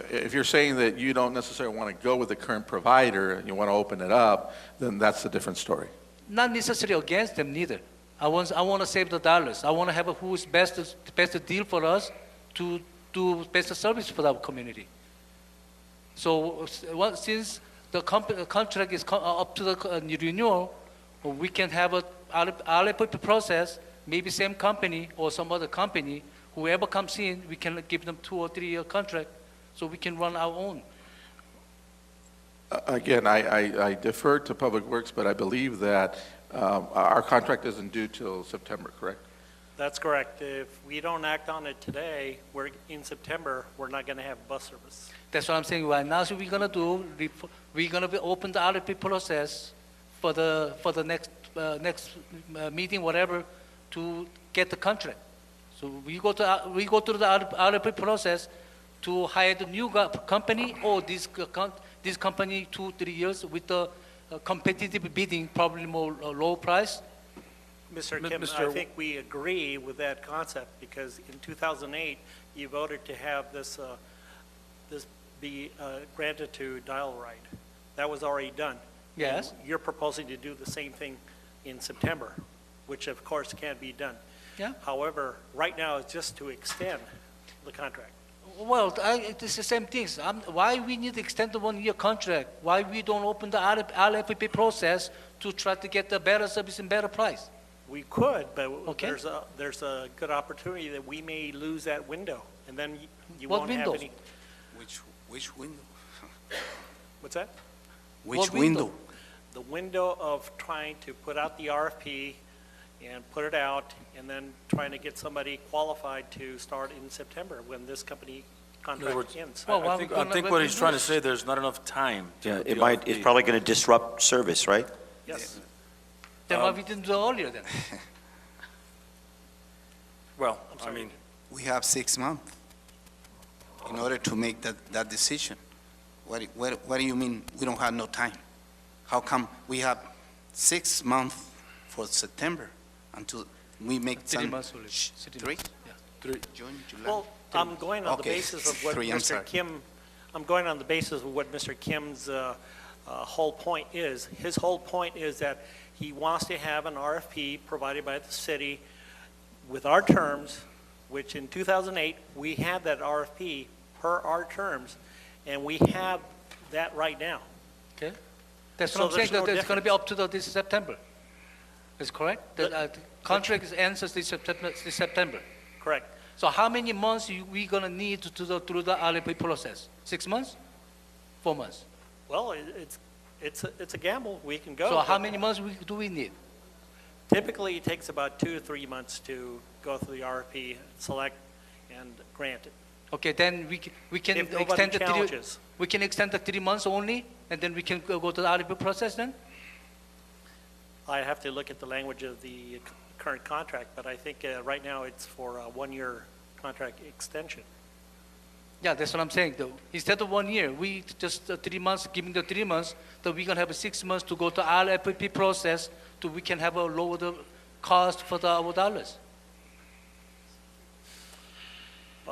If you're saying that you don't necessarily want to go with the current provider and you want to open it up, then that's a different story. Not necessarily against them neither. I want to save the dollars. I want to have who is best deal for us to do best service for our community. So since the contract is up to the renewal, we can have a RFP process, maybe same company or some other company, whoever comes in, we can give them 2 or 3 year contract so we can run our own. Again, I defer to Public Works, but I believe that our contract isn't due till September, correct? That's correct. If we don't act on it today, in September, we're not going to have bus service. That's what I'm saying right now. So we're gonna do. We're gonna open the RFP process for the next meeting, whatever, to get the contract. So we go through the RFP process to hire the new company or this company 2-3 years with the competitive bidding, probably more low price. Mr. Kim, I think we agree with that concept because in 2008, you voted to have this be granted to Dial Ride. That was already done. Yes. And you're proposing to do the same thing in September, which of course can't be done. Yeah. However, right now it's just to extend the contract. Well, it's the same things. Why we need to extend the 1 year contract? Why we don't open the RFP process to try to get the better service and better price? We could, but Okay. there's a good opportunity that we may lose that window, and then you What won't window? have any. Which window? What's that? Which What window? window? The window of trying to put out the RFP and put it out, and then trying to get somebody qualified to start in September when this company In other contract words, ends. Well, I think what he's trying to say, there's not enough time. to Yeah, put it the might, RFP. it's probably going to disrupt service, right? Yes. Then why we didn't do it earlier then? Well, I mean, We have 6 months in order to make that decision. What do you mean we don't have no time? How come we have 6 months for September until we make 3 some? months only. 3? Yeah. June, July? Well, I'm going on the Okay. basis of what 3, I'm Mr. sorry. Kim, I'm going on the basis of what Mr. Kim's whole point is. His whole point is that he wants to have an RFP provided by the city with our terms, which in 2008, we had that RFP per our terms, and we have that right now. That's So what I'm saying, there's no that it's going to be up to this September. Is correct? The contract ends this September. Correct. So how many months we going to need to do through the RFP process? 6 months? 4 months? Well, it's a gamble. We can go. So how but many months do we need? Typically, it takes about 2 to 3 months to go through the RFP, select, and grant it. Okay, then we can If nobody extend the challenges. we can extend the 3 months only, and then we can go to the RFP process then? I have to look at the language of the current contract, but I think right now it's for a 1-year contract extension. Yeah, that's what I'm saying. Though. Instead of 1 year, we just 3 months, giving the 3 months, that we're going to have 6 months to go to RFP process, so we can have a lower the cost for our dollars.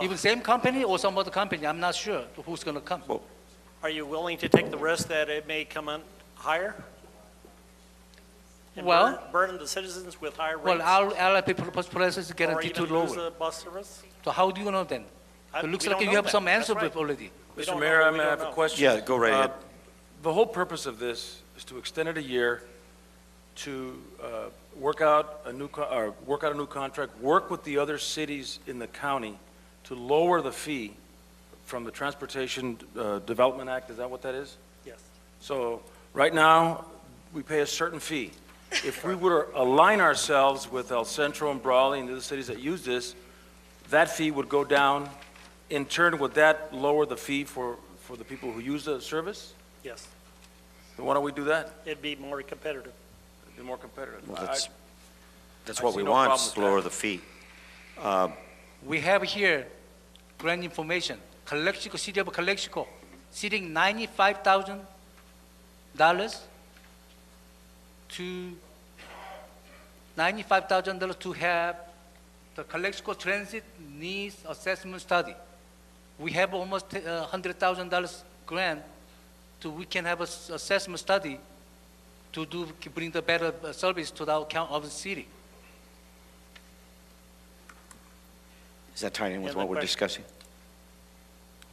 Even same company or some other company, I'm not sure who's going to come. Are you willing to take the risk that it may come in higher? And Well- burden the citizens with higher rates? Well, our RFP process is Or guaranteed to even lose lower. the bus service? So how do you know then? It looks We like don't you know have that. some That's answer right. already. We Mr. don't Mayor, know. I We may don't have a know. question. Yeah, go right ahead. The whole purpose of this is to extend it a year, to work out a new contract, work with the other cities in the county to lower the fee from the Transportation Development Act. Is that what that is? Yes. So right now, we pay a certain fee. If we were to align ourselves with El Centro and Brawley and the other cities that use this, that fee would go down. In turn, would that lower the fee for the people who use the service? Yes. Then why don't we do that? It'd be more competitive. It'd be more competitive. Well, that's I what see we no want, problem is with lower that. the fee. We have here grant information. Calexico, City of Calexico, sitting $95,000 to $95,000 to have the Calexico Transit Needs Assessment Study. we have almost $100,000 grant we can have assessment study to bring the better service to the account of the city. Is that tying in with Yeah, what the we're question- discussing?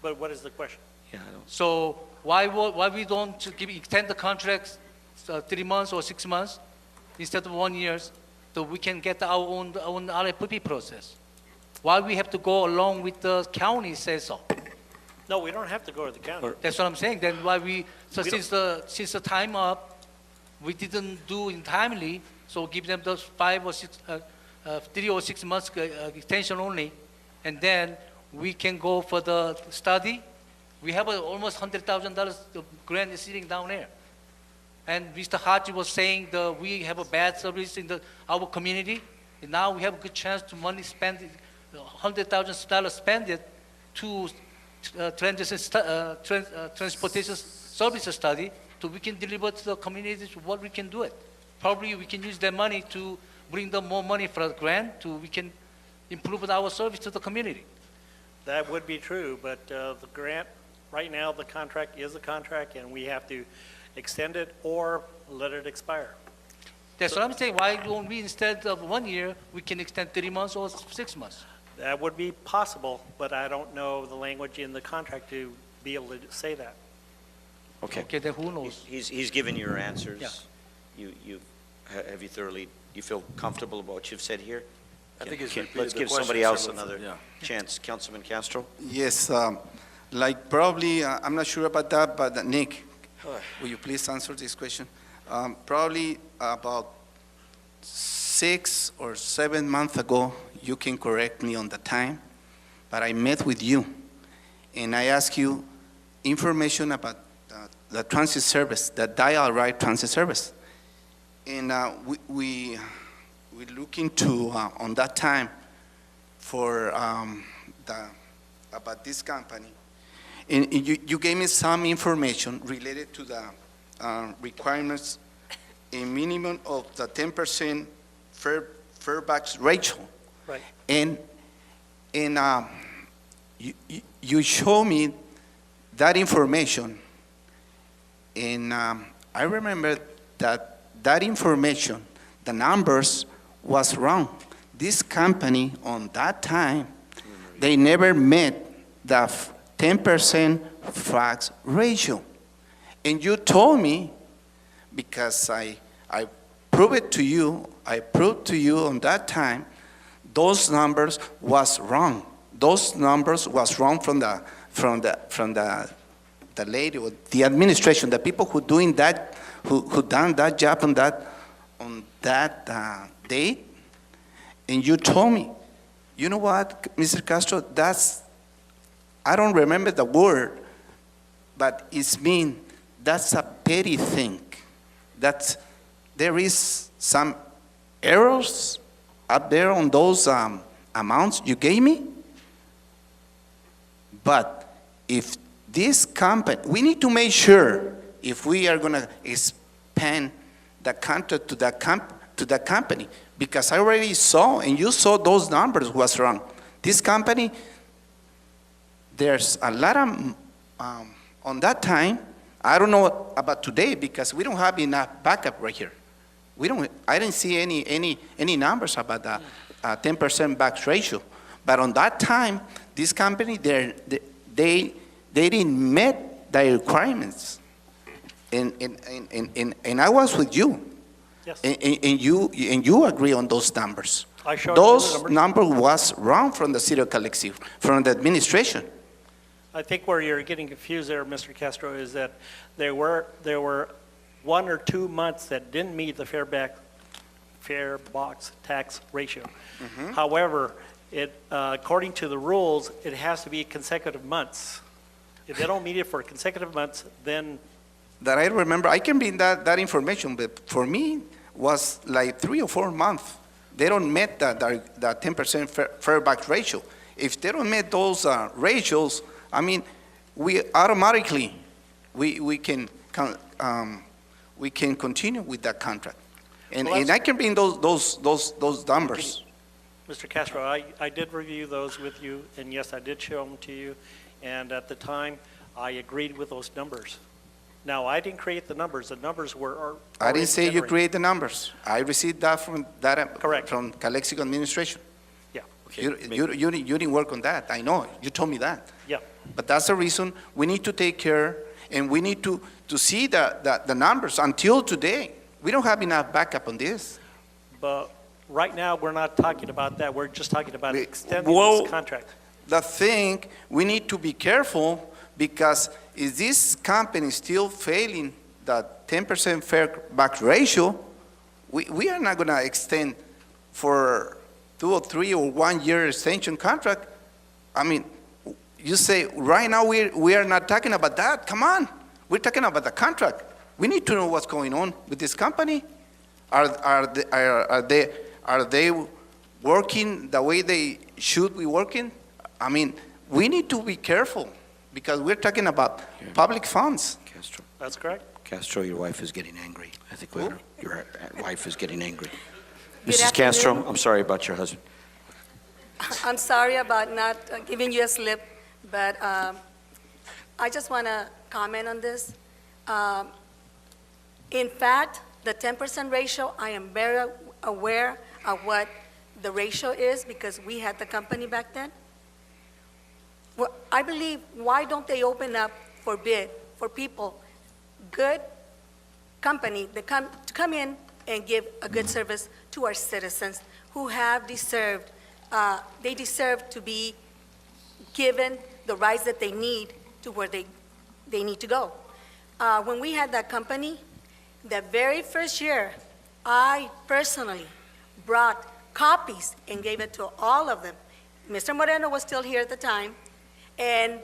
But what is the question? Yeah, I don't. So why we don't extend the contracts 3 months or 6 months instead of 1 year, so we can get our own RFP process? Why we have to go along with the county says so? No, we don't have to go to the county. That's what I'm saying. Then why so We since the time up, we didn't do it timely, so give them those 5 or 6, 3 or 6 months extension only, and then we can go for the study. We have almost $100,000 grant is sitting down there. And Mr. Haji was saying that we have a bad service in our community, and now we have a good chance to spend $100,000 spend it to transportation services study, so we can deliver to the communities what we can do it. Probably we can use that money to bring them more money for the grant, we can improve our service to the community. That would be true, but the grant, right now, the contract is a contract, and we have to extend it or let it expire. That's what I'm saying. Why don't we, instead of 1 year, we can extend 3 months or 6 months? That would be possible, but I don't know the language in the contract to be able to say that. Okay. Okay, then who knows? He's given your answers. Yeah. Have you thoroughly, you feel comfortable about what you've said here? I think he's repeated Let's the give question, somebody so else let's- another yeah. chance. Councilman Castro? Yes, like probably, I'm not sure about that, but Nick, will you please answer this question? Probably about 6 or 7 months ago, you can correct me on the time, but I met with you, and I asked you information about the transit service, the dial-right transit service. And we look into, on that time, for about this company. And you gave me some information related to the requirements, a minimum of the 10% fare-back ratio. Right. And you show me that information, and I remember that information, the numbers was wrong. This company on that time, they never met the 10% fax ratio. And you told me, because I proved to you on that time, those numbers was wrong. Those numbers was wrong from the lady, or the administration, the people who doing that, who done that job on that date. And you told me, you know what, Mr. Castro, I don't remember the word, but it's that's a petty thing. There is some errors up there on those amounts you gave me. But if this company, we need to make sure if we are going to expand the contract to the company, because I already saw, and you saw those numbers was wrong. This company, there's a lot of, on that time, I don't know about today, because we don't have enough backup right here. I didn't see any numbers about the 10% back ratio. But on that time, this company, they didn't meet the requirements. And I was with you. Yes. And you agree on those numbers. I showed you the Those numbers. numbers was wrong from the city of CoCLX, from the administration. I think where you're getting confused there, Mr. Castro, is that there were 1 or 2 months that didn't meet the fare box tax ratio. Mm-hmm. However, according to the rules, it has to be consecutive months. If they don't meet it for consecutive months, then That I remember, I can bring that information, but for me, was like 3 or 4 months. They don't meet the 10% fare back ratio. If they don't meet those ratios, I mean, we automatically, we can continue with that contract. And I can bring those numbers. Mr. Castro, I did review those with you, and yes, I did show them to you. and at the time, I agreed with those numbers. Now, I didn't create the numbers were I didn't say you generated. create the numbers. I received that from Correct. from Calexico administration. Yeah. You didn't work on that. I know. You told me that. Yeah. But that's the reason we need to take care, and we need to see the numbers. Until today, we don't have enough backup on this. But right now, we're not talking about that. We're just talking about extending Well, this contract. The thing, we need to be careful, because if this company is still failing the 10% fair back ratio, we are not going to extend for 2 or 3 or 1 year extension contract. I mean, you say, right now we are not talking about that. Come on, we're talking about the contract. We need to know what's going on with this company. Are they working the way they should be working? I mean, we need to be careful, because we're talking about public funds. Castro, That's correct. Castro, your wife is getting angry. I think your wife is getting angry. Good Mrs. Castro, afternoon. I'm sorry about your husband. I'm sorry about not giving you a slip, but I just want to comment on this. In fact, the 10% ratio, I am very aware of what the ratio is, because we had the company back then. Well, I believe, why don't they open up for bid for people, good company, that to come in and give a good service to our citizens who have deserved, they deserve to be given the rights that they need to where they need to go. When we had that company, the very first year, I personally brought copies and gave it to all of them. Mr. Moreno was still here at the time, and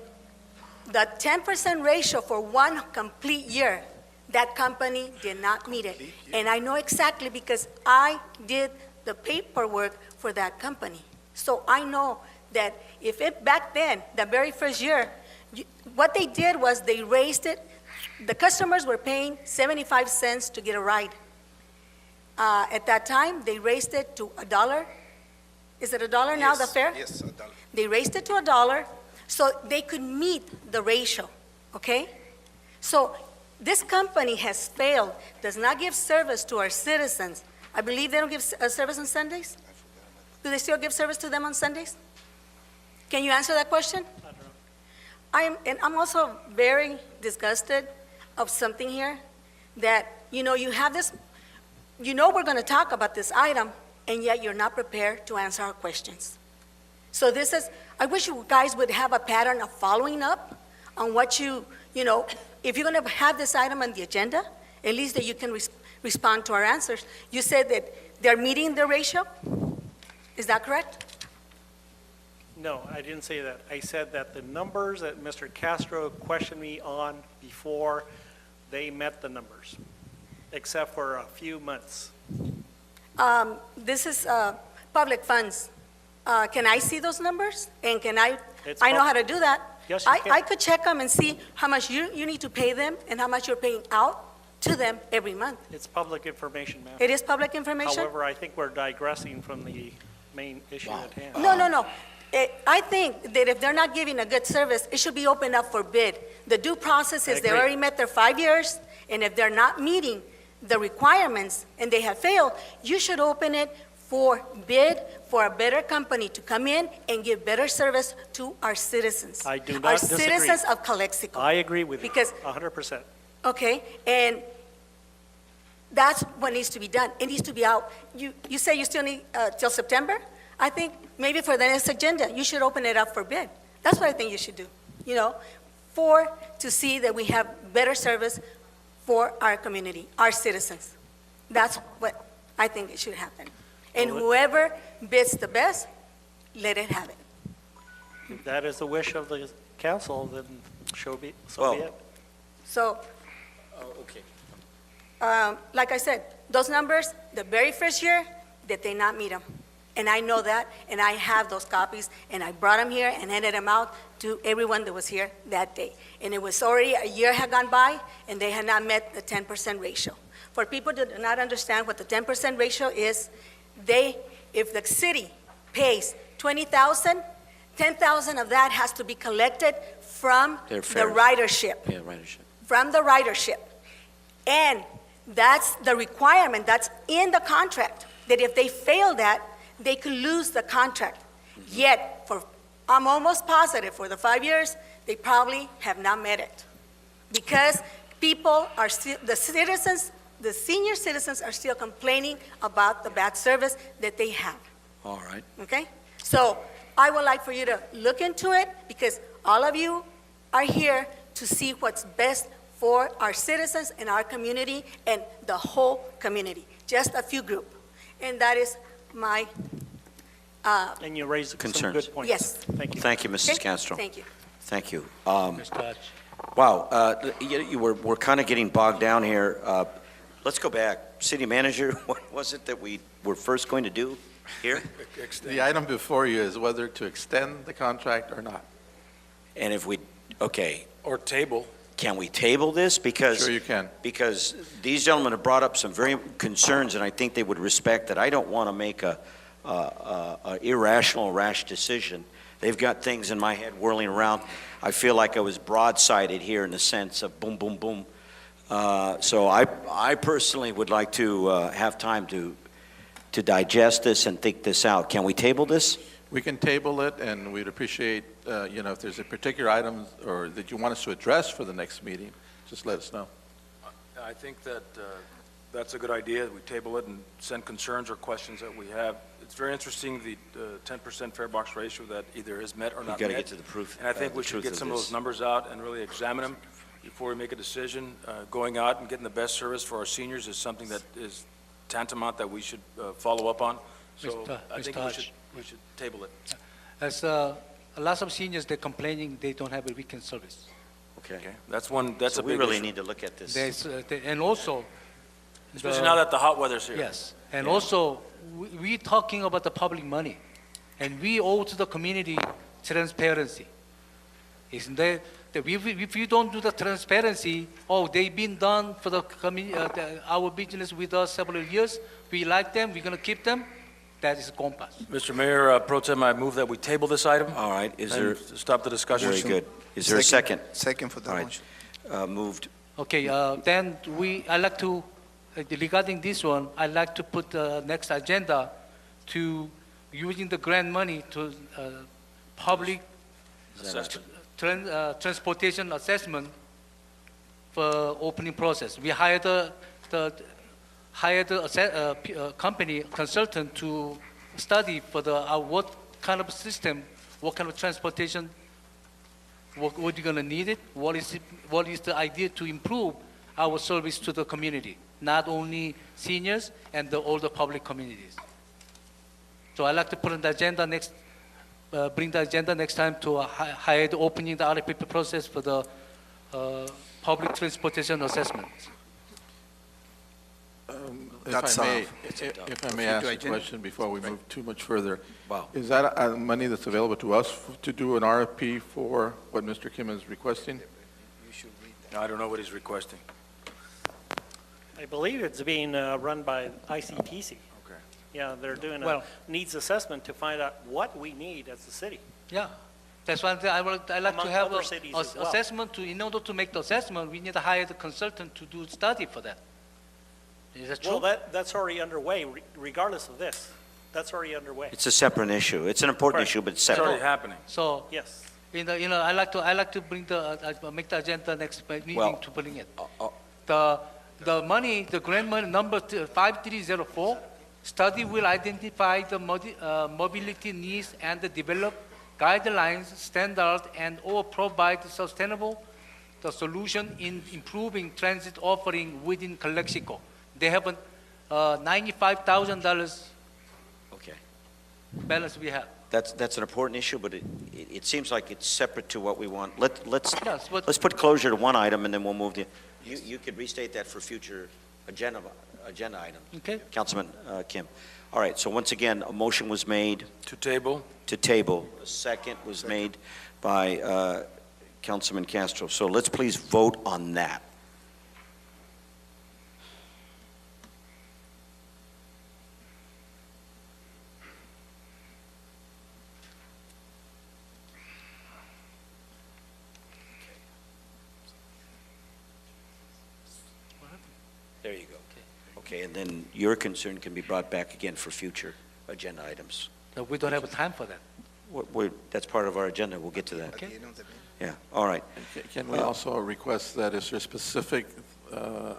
the 10% ratio for one complete year, that company did not meet it. And I know exactly, because I did the paperwork for that company. So I know that if it, back then, the very first year, what they did was they raised it. The customers were paying 75 cents to get a ride. At that time, they raised it to $1. Is it $1 now, the fare? Yes, $1. They raised it to $1 so they could meet the ratio, okay? So this company has failed, does not give service to our citizens. I believe they don't give service on Sundays? Do they still give service to them on Sundays? Can you answer that question? I'm also very disgusted of something here, that, you have this, we're going to talk about this item, and yet you're not prepared to answer our questions. So this is, I wish you guys would have a pattern of following up on what if you're going to have this item on the agenda, at least that you can respond to our answers. You said that they're meeting the ratio? Is that correct? No, I didn't say that. I said that the numbers that Mr. Castro questioned me on before, they met the numbers, except for a few months. This is public funds. Can I see those numbers? And can I It's know pub- how to do that. Yes, you can. I could check them and see how much you need to pay them and how much you're paying out to them every month. It's public information, ma'am. It is public information? However, I think we're digressing from the main issue at hand. No. I think that if they're not giving a good service, it should be opened up for bid. The due process is they agree. already met their 5 years, and if they're not meeting the requirements and they have failed, you should open it for bid for a better company to come in and give better service to our citizens. I do not Our disagree. citizens of Calexico. I agree with you, Because- 100%. Okay, and that's what needs to be done. It needs to be out. You say you still need till September? I think maybe for the next agenda, you should open it up for bid. That's what I think you should do, to see that we have better service for our community, our citizens. That's what I think it should happen. And whoever bids the best, let it have it. If that is the wish of the council, then so be Well- it. So, Okay. like I said, those numbers, the very first year, did they not meet them? And I know that, and I have those copies, and I brought them here and handed them out to everyone that was here that day. And it was already, a year had gone by, and they had not met the 10% ratio. For people that do not understand what the 10% ratio is, if the city pays $20,000, 10,000 of that has to be collected from Their the fares. ridership. Yeah, ridership. From the ridership. And that's the requirement, that's in the contract, that if they fail that, they could lose the contract. Yet, I'm almost positive, for the 5 years, they probably have not met it. Because people are still, the citizens, the senior citizens are still complaining about the bad service that they have. All right. Okay? So I would like for you to look into it, because all of you are here to see what's best for our citizens and our community and the whole community, just a few group. And that is my, And you raised some Concerns. good points. Yes. Thank you. Thank you, Mrs. okay? Castro. Thank you. Thank you. Mr. Hodge. Wow, we're kind of getting bogged down here. Let's go back. City manager, what was it that we were first going to do here? The item before you is whether to extend the contract or not. And if we, okay, Or table. can we table this? Because Sure you can. because these gentlemen have brought up some very concerns, and I think they would respect that. I don't want to make a irrational, rash decision. They've got things in my head whirling around. I feel like I was broadsided here in the sense of boom, boom, boom. So I personally would like to have time to digest this and think this out. Can we table this? We can table it, and we'd appreciate, if there's a particular item or that you want us to address for the next meeting, just let us know. I think that that's a good idea. We table it and send concerns or questions that we have. It's very interesting, the 10% fare box ratio that either is met or We've not got to met. get to the proof. And I think the we should truth get of some of this. those numbers out and really examine them before we make a decision. Going out and getting the best service for our seniors is something that is tantamount that we should follow up on. So Mr. I think Hodge. we should table it. As a lot of seniors, they're complaining they don't have a weekend service. Okay. That's a So big we really issue. need to look at this. And also, Especially now that the hot weather's here. yes, and Yeah. also, we talking about the public money, and we owe to the community transparency. Isn't there, that if you don't do the transparency, they've been done for the our business with us several years, we like them, we're gonna keep them, that is compass. Mr. Mayor, Pro Tem, I move that we table this item. All right, is and there, stop the discussion. very good. Is there a second? Second for the All right. motion. Moved. Okay, then I like to, regarding this one, I'd like to put the next agenda to using the grant money to public Assessment. transportation assessment for opening process. We hired the company consultant to study for what kind of system, what kind of transportation, what you're gonna need it, what is the idea to improve our service to the community, not only seniors and all the public communities. So I'd like to put on the agenda next, bring the agenda next time to hire the opening the RFP process for the public transportation assessment. That's, If I may ask future a agenda. question before we move too much further. Wow. Is that money that's available to us to do an RFP for what Mr. Kim is requesting? I don't know what he's requesting. I believe it's being run by ICTC. Okay. Yeah, they're doing a Well- needs assessment to find out what we need as a city. Yeah, that's why I like Among to have other cities as well. assessment in order to make the assessment, we need to hire the consultant to do study for that. Is that true? Well, that's already underway, regardless of this. That's already underway. It's a separate issue. It's an important Correct. issue, but it's It's already separate. happening. So, Yes. I like to bring make the agenda next meeting Well, to bring it. uh, The money, the grant money number 5304, study will identify the mobility needs and develop guidelines, standards, and/or provide sustainable the solution in improving transit offering within Calexico. They have a $95,000 Okay. balance we have. That's an important issue, but it seems like it's separate to what we want. Let's Yes, but put closure to one item, and then we'll move to, you could restate that for future agenda item. okay. Councilman Kim. All right, so once again, a motion was made To table. to table. A second was made by Councilman Castro. So let's please vote on that. Okay, and then your concern can be brought back again for future agenda items. We don't have time for that. That's part of our agenda, we'll get to that. Okay. Yeah, all right. Can we also request that if there's specific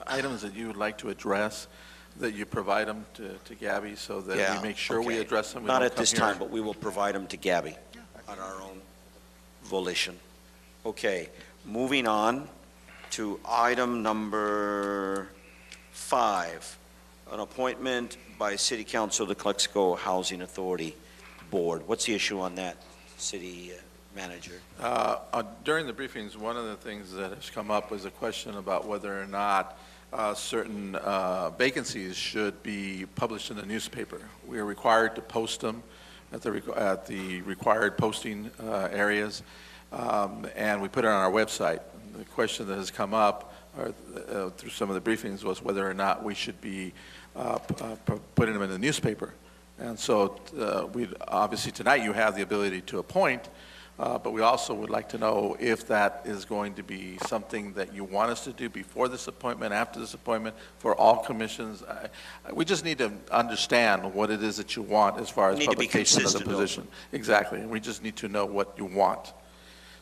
items that you would like to address, that you provide them to Gabby so that Yeah, we make sure we okay. address them? We Not don't at come this here. time, but we will provide them to Gabby on our own volition. Okay, moving on to item number 5, an appointment by City Council of the Calexico Housing Authority Board. What's the issue on that, City Manager? During the briefings, one of the things that has come up was a question about whether or not certain vacancies should be published in the newspaper. We are required to post them at the required posting areas, and we put it on our website. The question that has come up through some of the briefings was whether or not we should be putting them in the newspaper. And so obviously tonight you have the ability to appoint, but we also would like to know if that is going to be something that you want us to do before this appointment, after this appointment, for all commissions. We just need to understand what it is that you want as far as We need to be publication of the consistent, position. Exactly, and we just need to know what you want.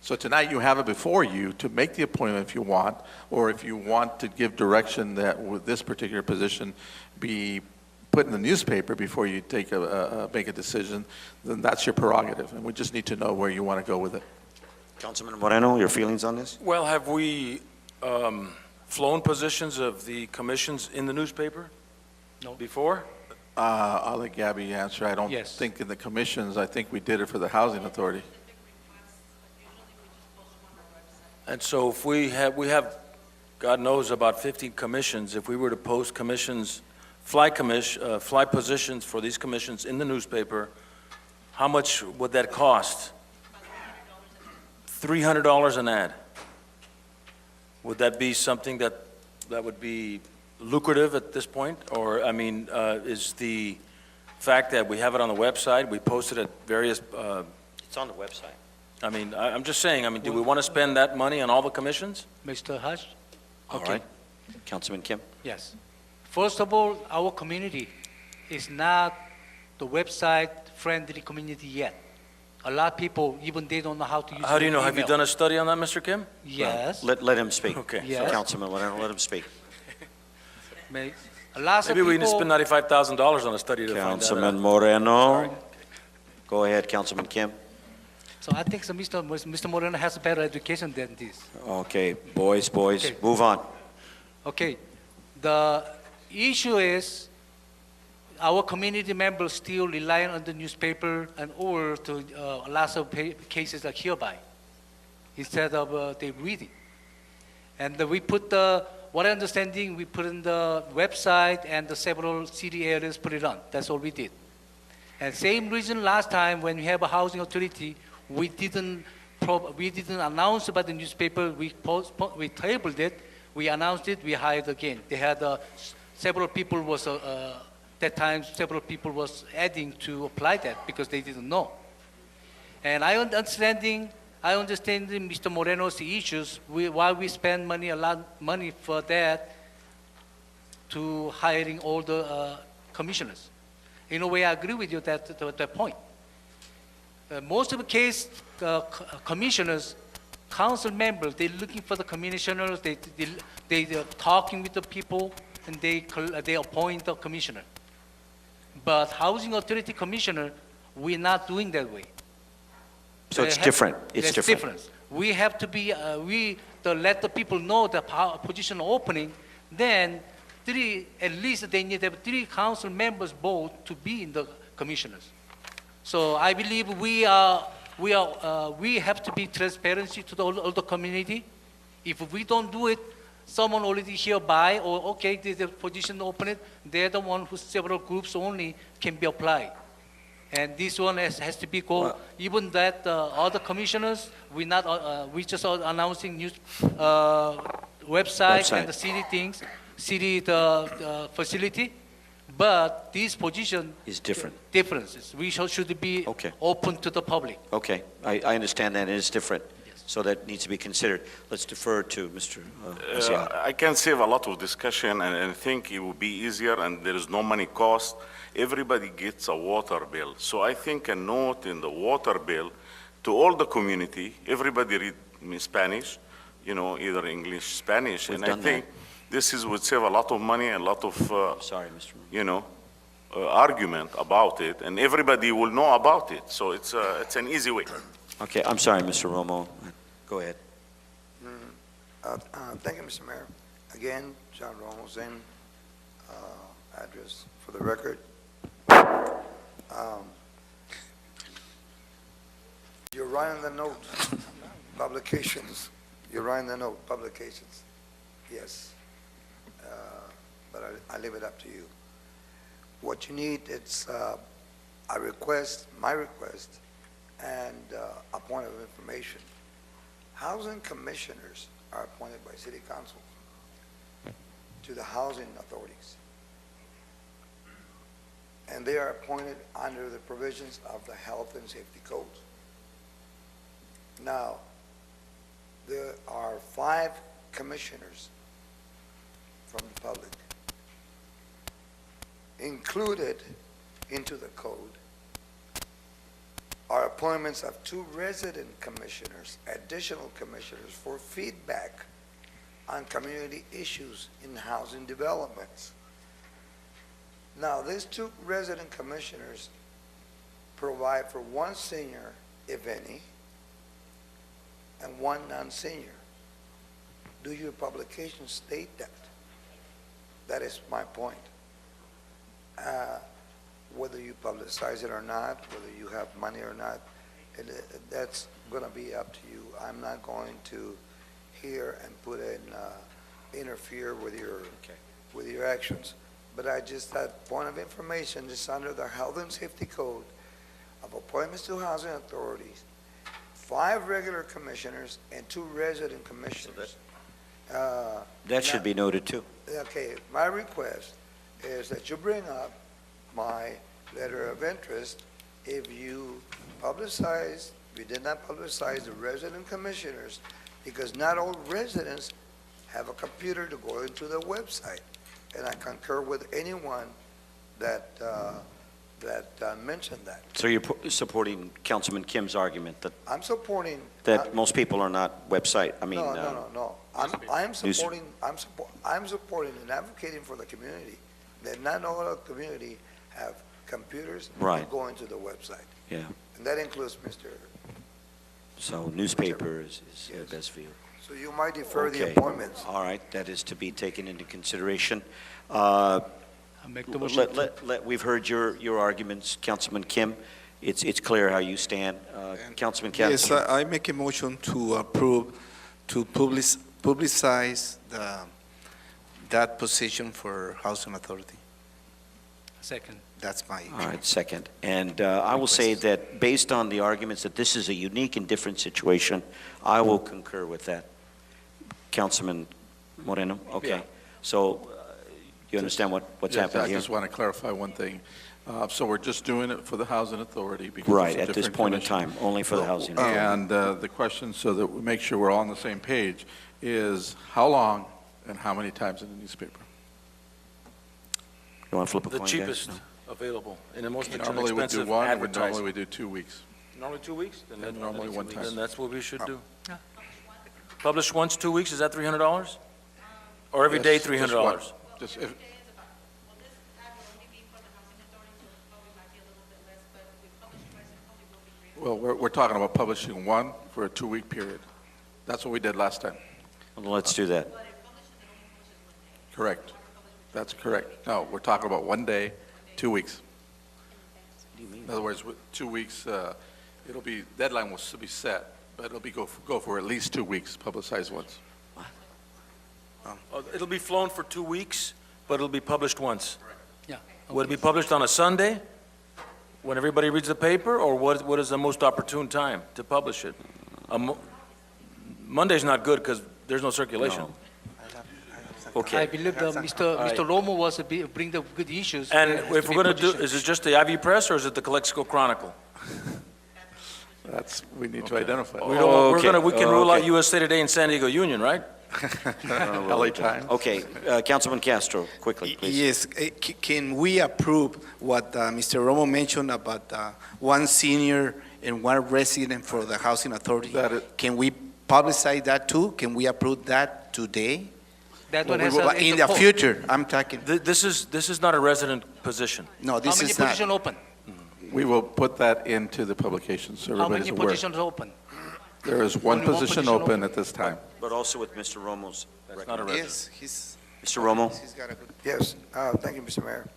So tonight you have it before you to make the appointment if you want, or if you want to give direction that with this particular position be put in the newspaper before you take make a decision, then that's your prerogative, and we just need to know where you want to go with it. Councilman Moreno, your feelings on this? Well, have we flown positions of the commissions in the newspaper? No. Before? I'll let Gabby answer. I don't Yes. think in the commissions, I think we did it for the Housing Authority. And so if we have, God knows, about 15 commissions, if we were to post commissions, fly positions for these commissions in the newspaper, how much would that cost? $300 an ad. Would that be something that would be lucrative at this point? Or, I mean, is the fact that we have it on the website, we post it at various, It's on the website. I mean, I'm just saying, I mean, do we want to spend that money on all the commissions? Mr. Hush? All Okay. right. Councilman Kim? Yes. First of all, our community is not the website-friendly community yet. A lot of people, even they don't know how to use How do you know? the Have you email. done a study on that, Mr. Kim? Yes. Let him speak. Okay. Yes. Councilman Moreno, let him speak. A lot of Maybe we need to people, spend $95,000 on a study to find that Councilman out. Moreno. Go ahead, Councilman Kim. so I think so Mr. Moreno has a better education than this. Okay, boys, Okay. move on. Okay, the issue is our community members still rely on the newspaper and or to lots of cases like hereby instead of they reading. And we put what I understanding, we put in the website and the several city areas put it on. That's all we did. And same reason last time when we have a housing authority, we didn't announce about the newspaper. We tabled it. We announced it. We hired again. They had several people was that time. Several people was adding to apply that because they didn't know. And I understand Mr. Moreno's issues. Why we spend a lot of money for that to hiring all the commissioners. In a way, I agree with you that point. Most of the case, commissioners, council members, they're looking for the commissioners, they're talking with the people, and they appoint the commissioner. But housing authority commissioner, we're not doing that way. So it's different. It's There's different. difference. We have to be, let the people know the position opening, then at least they need to have 3 council members vote to be in the commissioners. So I believe we have to be transparency to all the community. If we don't do it, someone already hereby, or okay, the position open, they're the one who several groups only can be applied. And this one has to be even that other commissioners, we just are announcing news, website and the city things, the facility, but this position Is different. differences. We should be Okay. open to the public. Okay, I understand that, it is different. Yes. So that needs to be considered. Let's defer to Mr. Garcia. I can save a lot of discussion, and I think it will be easier, and there is no money cost. Everybody gets a water bill. So I think a note in the water bill to all the community, everybody read Spanish, either English, Spanish. We've and I done think this would save a lot of money and a lot of, Sorry, Mr. argument about it, and everybody will know about it. So it's an easy way. Okay, I'm sorry, Mr. Romo. Go ahead. Thank you, Mr. Mayor. Again, John Romo, same address for the record. You're right on the note, publications. You're right on the note, publications. Yes. But I leave it up to you. What you need, it's a request, my request, and a point of information. Housing commissioners are appointed by city council to the housing authorities. And they are appointed under the provisions of the health and safety codes. Now, there are 5 commissioners from the public. Included into the code are appointments of 2 resident commissioners, additional commissioners, for feedback on community issues in housing developments. Now, these 2 resident commissioners provide for 1 senior, if any, and 1 non-senior. Do your publications state that? That is my point. Whether you publicize it or not, whether you have money or not, that's going to be up to you. I'm not going to here and put in, interfere with your actions. But I just, that point of information is under the Health and Safety Code of appointments to housing authorities, 5 regular commissioners and 2 resident commissioners. That should be noted too. Okay, my request is that you bring up my letter of interest if you publicize, if you did not publicize the resident commissioners, because not all residents have a computer to go into the website. And I concur with anyone that mentioned that. So you're supporting Councilman Kim's argument that I'm supporting. most people are not website, No. I'm supporting and advocating for the community, that not all of the community have computers Right. to go into the website. Yeah, And that includes Mr. so newspaper is the Yes. best view. So you might defer the Okay. appointments. All right, that is to be taken into consideration. I make the motion. We've heard your arguments, Councilman Kim. It's clear how you stand. Councilman Kim? Yes, I make a motion to approve, to publicize that position for Housing Authority. Second. That's my. All right, second. And I will say that based on the arguments that this is a unique and different situation, I will concur with that. Councilman Moreno? Okay. Yeah. So you understand what's Yes, happening I here? just want to clarify one thing. So we're just doing it for the Housing Authority because Right, it's a at this different point in commission. time, only for the housing. authority. And the question, so that we make sure we're all on the same page, is how long and how many times in the newspaper? You want to flip a The coin, guys? cheapest No. available and the most Normally we do inexpensive one, and normally advertising. we do 2 weeks. Normally 2 weeks? Then Yeah, normally 1 time. Then that's what we should do. Publish once, 2 weeks, is that $300? Or every day, Yes, just one. $300? Just if- Well, we're talking about publishing one for a 2-week period. That's what we did last time. Well, let's do that. Correct. That's correct. No, we're talking about 1 day, 2 weeks. In other words, with 2 weeks, it'll be, deadline will still be set, but it'll be go for at least 2 weeks, publicized once. It'll be flown for 2 weeks, but it'll be published once. Yeah. Would it be published on a Sunday, when everybody reads the paper, or what is the most opportune time to publish it? Monday's not good because there's no circulation. No. I Okay. believe Mr. Romo was bring the good issues. And has to if be we're going to do, positioned. is it just the Ivy Press or is it the Calexico Chronicle? We need to identify. We can rule out Okay. USA Today and San Diego Union, right? LA Times. Okay, Councilman Castro, quickly, please. Yes, can we approve what Mr. Romo mentioned about one senior and one resident for the housing authority? Can we publicize that too? Can we approve that today? That one has a. In the future, I'm talking, This is not a resident position. no, How this many is not. positions open? We will put that into the publication, so How everybody's many aware. positions open? There is one Only one position position open at this time. But also with Mr. Romo's That's not a resident. Yes, Mr. Romo? he's got a good. Yes, thank you, Mr. Mayor.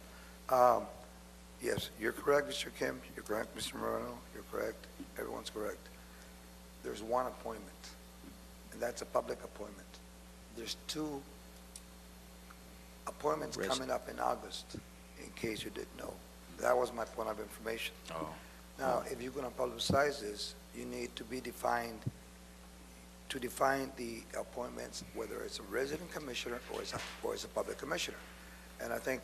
Yes, you're correct, Mr. Kim, you're correct, Mr. Moreno, you're correct, everyone's correct. There's one appointment, and that's a public appointment. There's two appointments coming up in August, in case you didn't know. That was my point of information. Oh. Now, if you're gonna publicize this, you need to be defined, to define the appointments, whether it's a resident commissioner or it's a public commissioner. And I think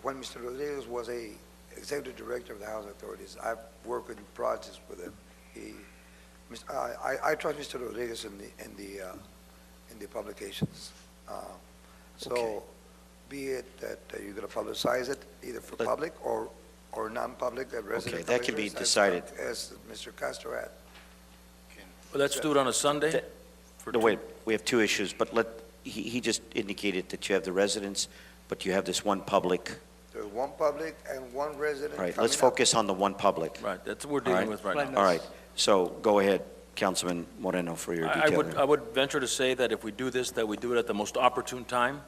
when Mr. Rodriguez was a executive director of the housing authorities, I've worked in projects with him. I trust Mr. Rodriguez in the publications. So be it that you're gonna publicize it either for public or non-public, that resident Okay, that can be commissioners, decided. as Mr. Castro had. Well, let's do it on a Sunday. No, wait, we have two issues, but he just indicated that you have the residents, but you have this one public. There's one public and one resident. All right, coming let's up. focus on the one public. Right, that's what we're dealing with right now. All right, so go ahead, Councilman Moreno, for your I detail. would venture to say that if we do this, that we do it at the most opportune time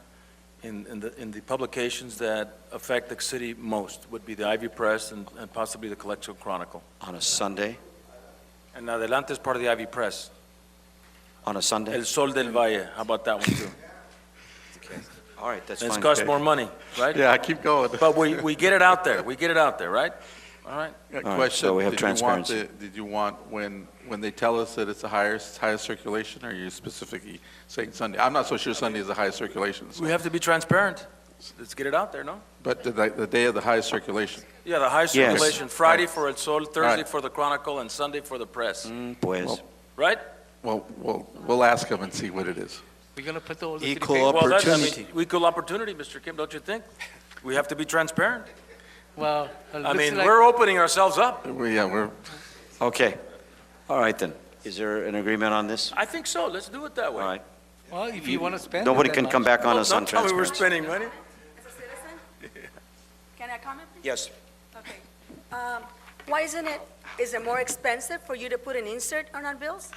in the publications that affect the city most, would be the Ivy Press and possibly the Calexico Chronicle. On a Sunday? And Adelante is part of the Ivy Press. On a Sunday? El Sol del Valle, how about that one too? All right, that's It's fine. cost more money, right? Yeah, keep going. But we get it out there, right? All right? right, Question, so we have did you want transparency. Did you want, when they tell us that it's the highest circulation, are you specifically saying Sunday? I'm not so sure Sunday is the highest circulation, so- We have to be transparent. Let's get it out there, no? but the day of the highest circulation. Yeah, the high Yes. circulation, Friday for El Sol, Thursday Right. for the Chronicle, and Sunday for the Press, Pues, Well, right? Well, we'll ask them and see what it is. We're gonna put all the. Equal three papers- Well, that's, I mean, opportunity. equal opportunity, Mr. Kim, don't you think? We have to be transparent. Well, I mean, we're opening ourselves up. We're, okay, all right then. Is there an agreement on this? I think so, let's do it that way. All right. Well, if you wanna spend. Nobody it can that come much. back on us on Don't tell me we're transparency. spending money. As a citizen? Can I comment, please? Yes. Okay. Why is it more expensive for you to put an insert on our bills?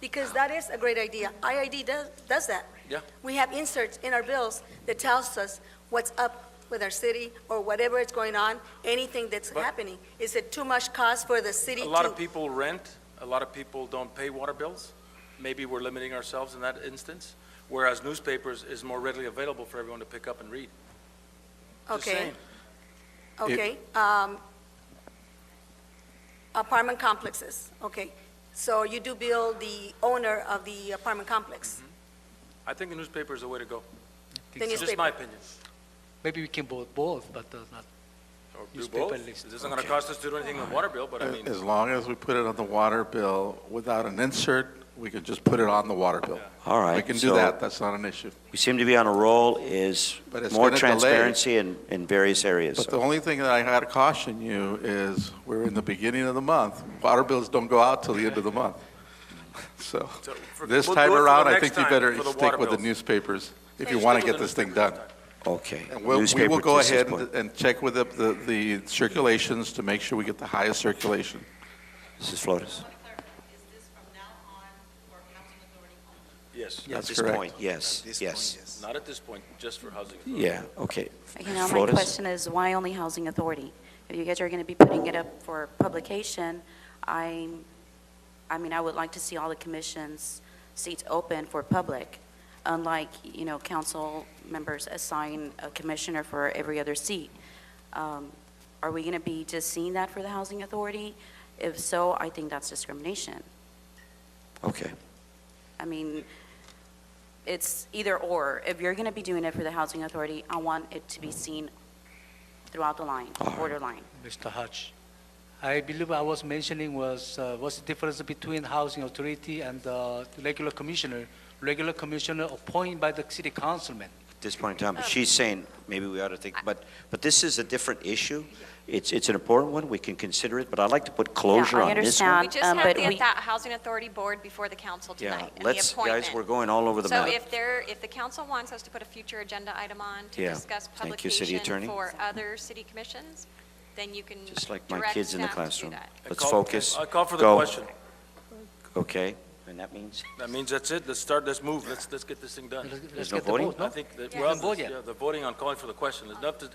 Because that is a great idea. IID does that. Yeah. We have inserts in our bills that tells us what's up with our city or whatever is going on, anything that's But- happening. Is it too much cost for the city A to? lot of people rent, a lot of people don't pay water bills. Maybe we're limiting ourselves in that instance, whereas newspapers is more readily available for everyone to pick up and read. Just Okay, saying. okay. Apartment complexes, okay. So you do bill the owner of the apartment complex? I think the newspaper is the way to go. The It's just newspaper. my opinion. Maybe we can both, but not. Or do Newspaper both. at least. It isn't gonna cost us to do anything on the water bill, but I mean, as long as we put it on the water bill without an insert, we can just put it on the water bill. All right. We can do so that, that's not an issue. We seem to be on a roll. Is But it's more gonna delay. transparency in various areas. But the only thing that I gotta caution you is, we're in the beginning of the month. Water bills don't go out till the end of the month. So, this we'll time do it for around, the I next think you time better for the stick water with the bills. newspapers if Hey, you stick wanna with get the this thing newspaper done. Okay. And we Newspaper will go to this ahead point. and check with the circulations to make sure we get the highest circulation. Mrs. Flores? yes, At That's this correct. point, yes, This yes. point, yes. not at this point, just for housing. authority. Yeah, okay. You know, my Flores? question is, why only Housing Authority? If you guys are going to be putting it up for publication, I mean, I would like to see all the commission's seats open for public, unlike, you know, council members assign a commissioner for every other seat. Are we going to be just seeing that for the Housing Authority? If so, I think that's discrimination. Okay. I mean, it's either or. If you're going to be doing it for the Housing Authority, I want it to be seen throughout the line, All right. borderline. Mr. Hutch, I believe I was mentioning was, what's the difference between housing authority and the regular commissioner? Regular commissioner appointed by the city councilman. At this point in time, but she's saying maybe we ought to think, but this is a different issue. It's an important one, we can consider it, but I'd like to put closure I on this understand. one. We just but have the we- Housing Authority Board before the council Yeah, tonight, and the let's, appointment. guys, we're going all over the So map. if the council wants us to put a future agenda item on to Yeah. discuss Thank you, City publication Attorney. for other city commissions, then you can Just like my direct kids in the staff to do classroom. that. Let's focus. I call for the Go. question. Okay, and that means? That means that's it. Let's start, let's move. Let's get this thing done. Let's no get the voting? vote, no? I think that, Yeah. well, Haven't voted yet. yeah, the voting on calling for the question.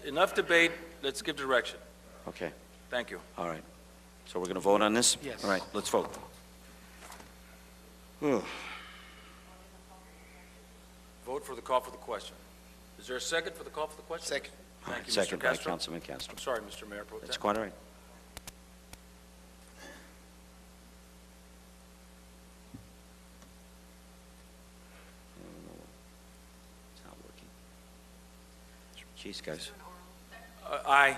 Enough debate. Let's give direction. Okay, Thank you. all right. So we're going to vote on this? Yes. All right, let's vote. Whew. Vote for the call for the question. Is there a second for the call for the question? Second. All Thank right, you, Mr. second by Castro. Councilman Castro. I'm sorry, Mr. Mayor Pro Tem. That's quite all right. It's not working. Jeez, guys. Aye.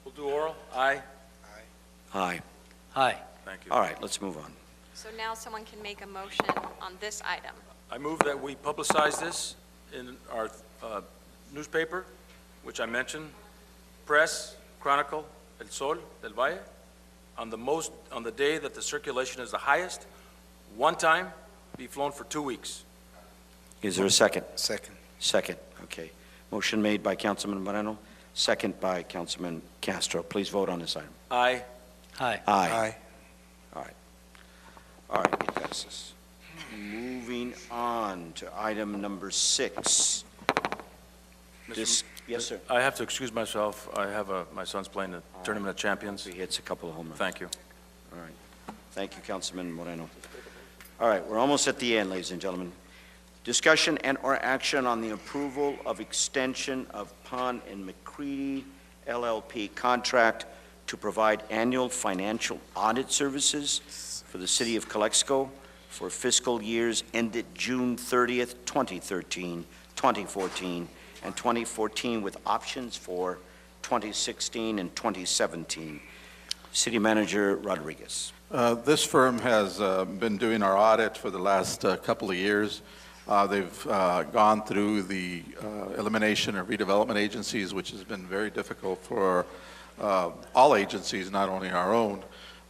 We'll do oral. Aye. Aye. Aye. Thank you. All right, let's move on. So now someone can make a motion on this item. I move that we publicize this in our newspaper, which I mentioned, Press, Chronicle, El Sol del Valle, on the day that the circulation is the highest, one time, be flown for 2 weeks. Is there a second? Second. Second, okay. Motion made by Councilman Moreno, second by Councilman Castro. Please vote on this item. Aye. Aye. Aye. All right. All right, it passes. Moving on to item number 6. This, yes, sir. I have to excuse myself. I have my son's playing the Tournament of Champions. He hits a couple of home runs. Thank you. All right. Thank you, Councilman Moreno. All right, we're almost at the end, ladies and gentlemen. Discussion and/or action on the approval of extension of Pond and McCready LLP contract to provide annual financial audit services for the city of Calexico for fiscal years ended June 30th, 2013, 2014, and 2014 with options for 2016 and 2017. City Manager Rodriguez. This firm has been doing our audit for the last couple of years. They've gone through the elimination of redevelopment agencies, which has been very difficult for all agencies, not only our own.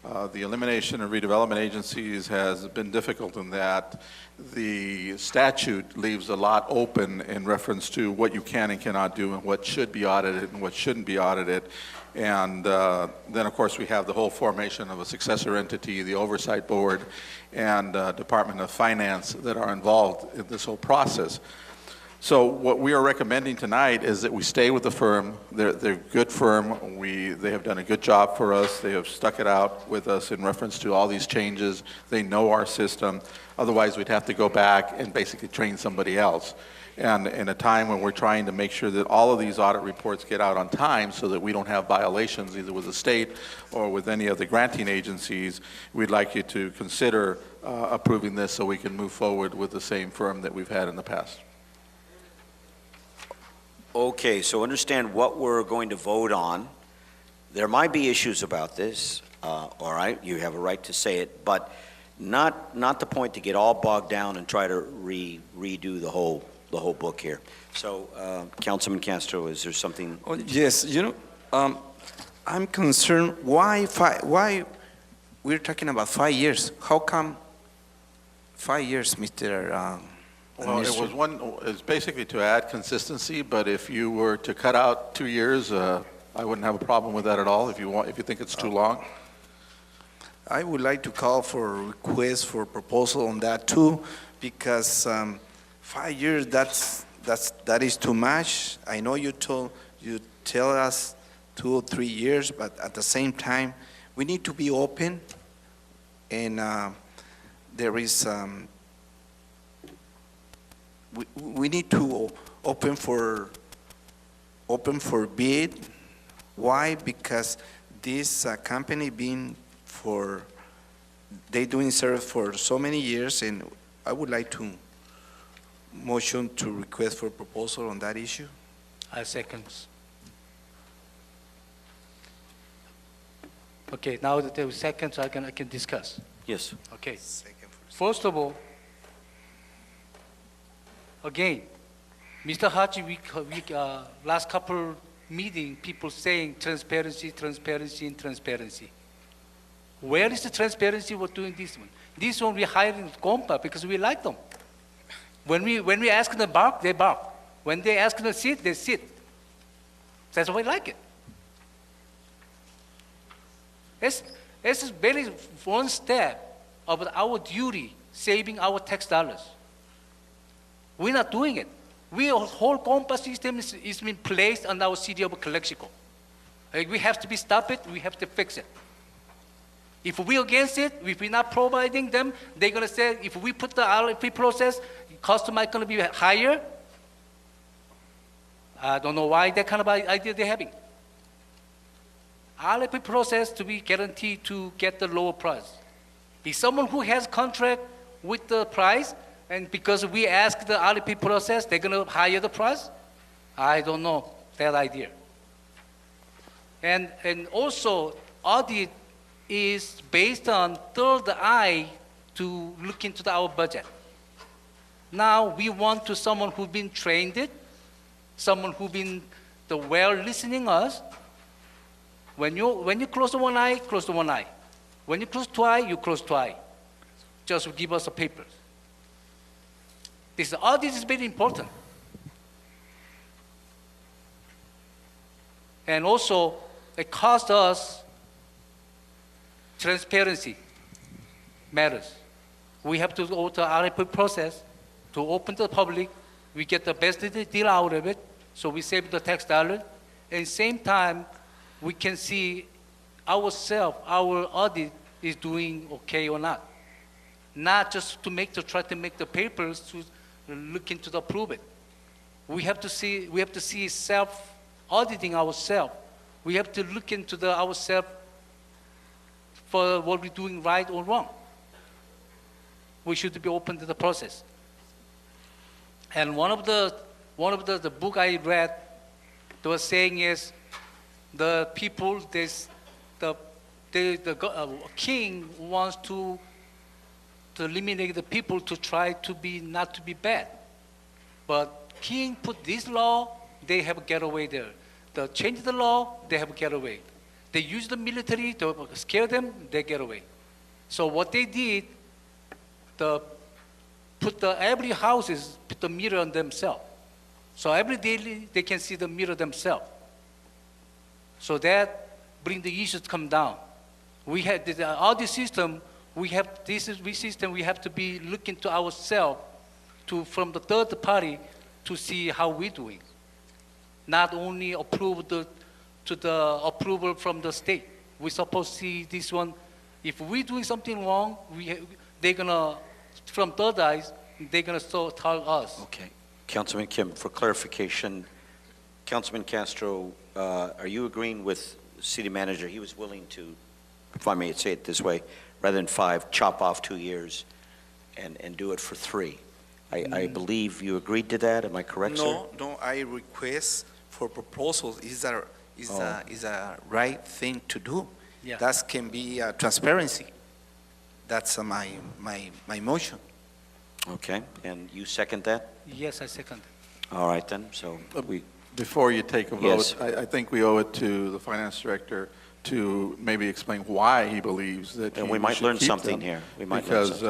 The elimination of redevelopment agencies has been difficult in that the statute leaves a lot open in reference to what you can and cannot do and what should be audited and what shouldn't be audited. And then, of course, we have the whole formation of a successor entity, the Oversight Board, and Department of Finance that are involved in this whole process. So what we are recommending tonight is that we stay with the firm. They're a good firm. They have done a good job for us. They have stuck it out with us in reference to all these changes. They know our system. Otherwise, we'd have to go back and basically train somebody else. And in a time when we're trying to make sure that all of these audit reports get out on time so that we don't have violations either with the state or with any of the granting agencies, we'd like you to consider approving this so we can move forward with the same firm that we've had in the past. Okay, so understand what we're going to vote on. There might be issues about this, all right, you have a right to say it, but not the point to get all bogged down and try to redo the whole book here. So, Councilman Castro, is there something? Oh, yes, I'm concerned why we're talking about 5 years. How come 5 years, Mr. Well, it's basically to add consistency, but if you were to cut out 2 years, I wouldn't have a problem with that at all if you think it's too long. I would like to call for a request for proposal on that too, because 5 years, that is too much. I know you tell us 2 or 3 years, but at the same time, we need to be open, and there is we need to open for bid. Why? Because this company they doing service for so many years, and I would like to motion to request for proposal on that issue. I second. Okay, now that there was seconds, I can discuss. Yes. Okay. First of all, again, Mr. Hachi, last couple meeting, people saying transparency, transparency, and transparency. Where is the transparency we're doing this one? This one we hiring Compa because we like them. When we ask them to bark, they bark. When they ask them to sit, they sit. That's why we like it. It's very one step of our duty, saving our tax dollars. We're not doing it. Our whole Compa system is being placed on our city of Calexico. We have to stop it, we have to fix it. If we're against it, if we're not providing them, they're going to say, if we put the RFP process, cost might going to be higher. I don't know why that kind of idea they're having. RFP process to be guaranteed to get the lower price. If someone who has contract with the price, and because we ask the RFP process, they're going to higher the price, I don't know that idea. And also, audit is based on third eye to look into our budget. Now we want to someone who's been trained it, someone who's been well listening us. When you close the one eye, close the one eye. When you close two eye, you close two eye. Just give us the papers. All this is very important. And also, it costs us transparency matters. We have to go to RFP process to open to the public. We get the best deal out of it, so we save the tax dollar. At the same time, we can see ourselves, our audit is doing okay or not. Not just to try to make the papers to look into the prove it. We have to see self-auditing ourselves. We have to look into ourselves for what we're doing right or wrong. We should be open to the process. And one of the book I read, they were saying is the people, the king wants to eliminate the people to try to be not to be bad. But king put this law, they have a getaway there. They change the law, they have a getaway. They use the military to scare them, they get away. So what they did, every houses put the mirror on themselves. So every day they can see the mirror themselves. So that bring the issues come down. We have all this system. We have to be looking to ourselves from the third party to see how we're doing. Not only approve to the approval from the state. We're supposed to see this one. If we're doing something wrong, they're gonna, from third eyes, they're gonna tell us. Okay. Councilman Kim, for clarification, Councilman Castro, are you agreeing with the city manager? He was willing to, if I may say it this way, rather than 5, chop off 2 years and do it for 3. I believe you agreed to that. Am I correct, sir? No, I request for proposals is a right thing to do. Yeah. That can be transparency. That's my motion. Okay, and you second that? Yes, I second. All right then, so Before you take a vote, Yes. I think we owe it to the finance director to maybe explain why he believes that And he we might should learn keep something them. here. We might learn Because,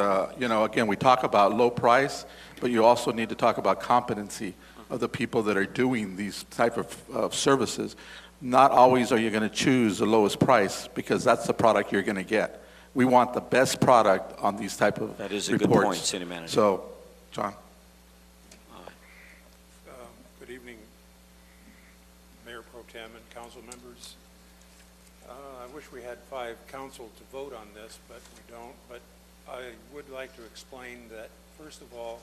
again, we talk about low price, but you also need to talk about competency of the people that are doing these type of services. Not always are you going to choose the lowest price because that's the product you're going to get. We want the best product on these type of reports. That is a good point, City Manager. So, John. Good evening, Mayor Pro Tem and council members. I wish we had 5 council to vote on this, but we don't. But I would like to explain that, first of all,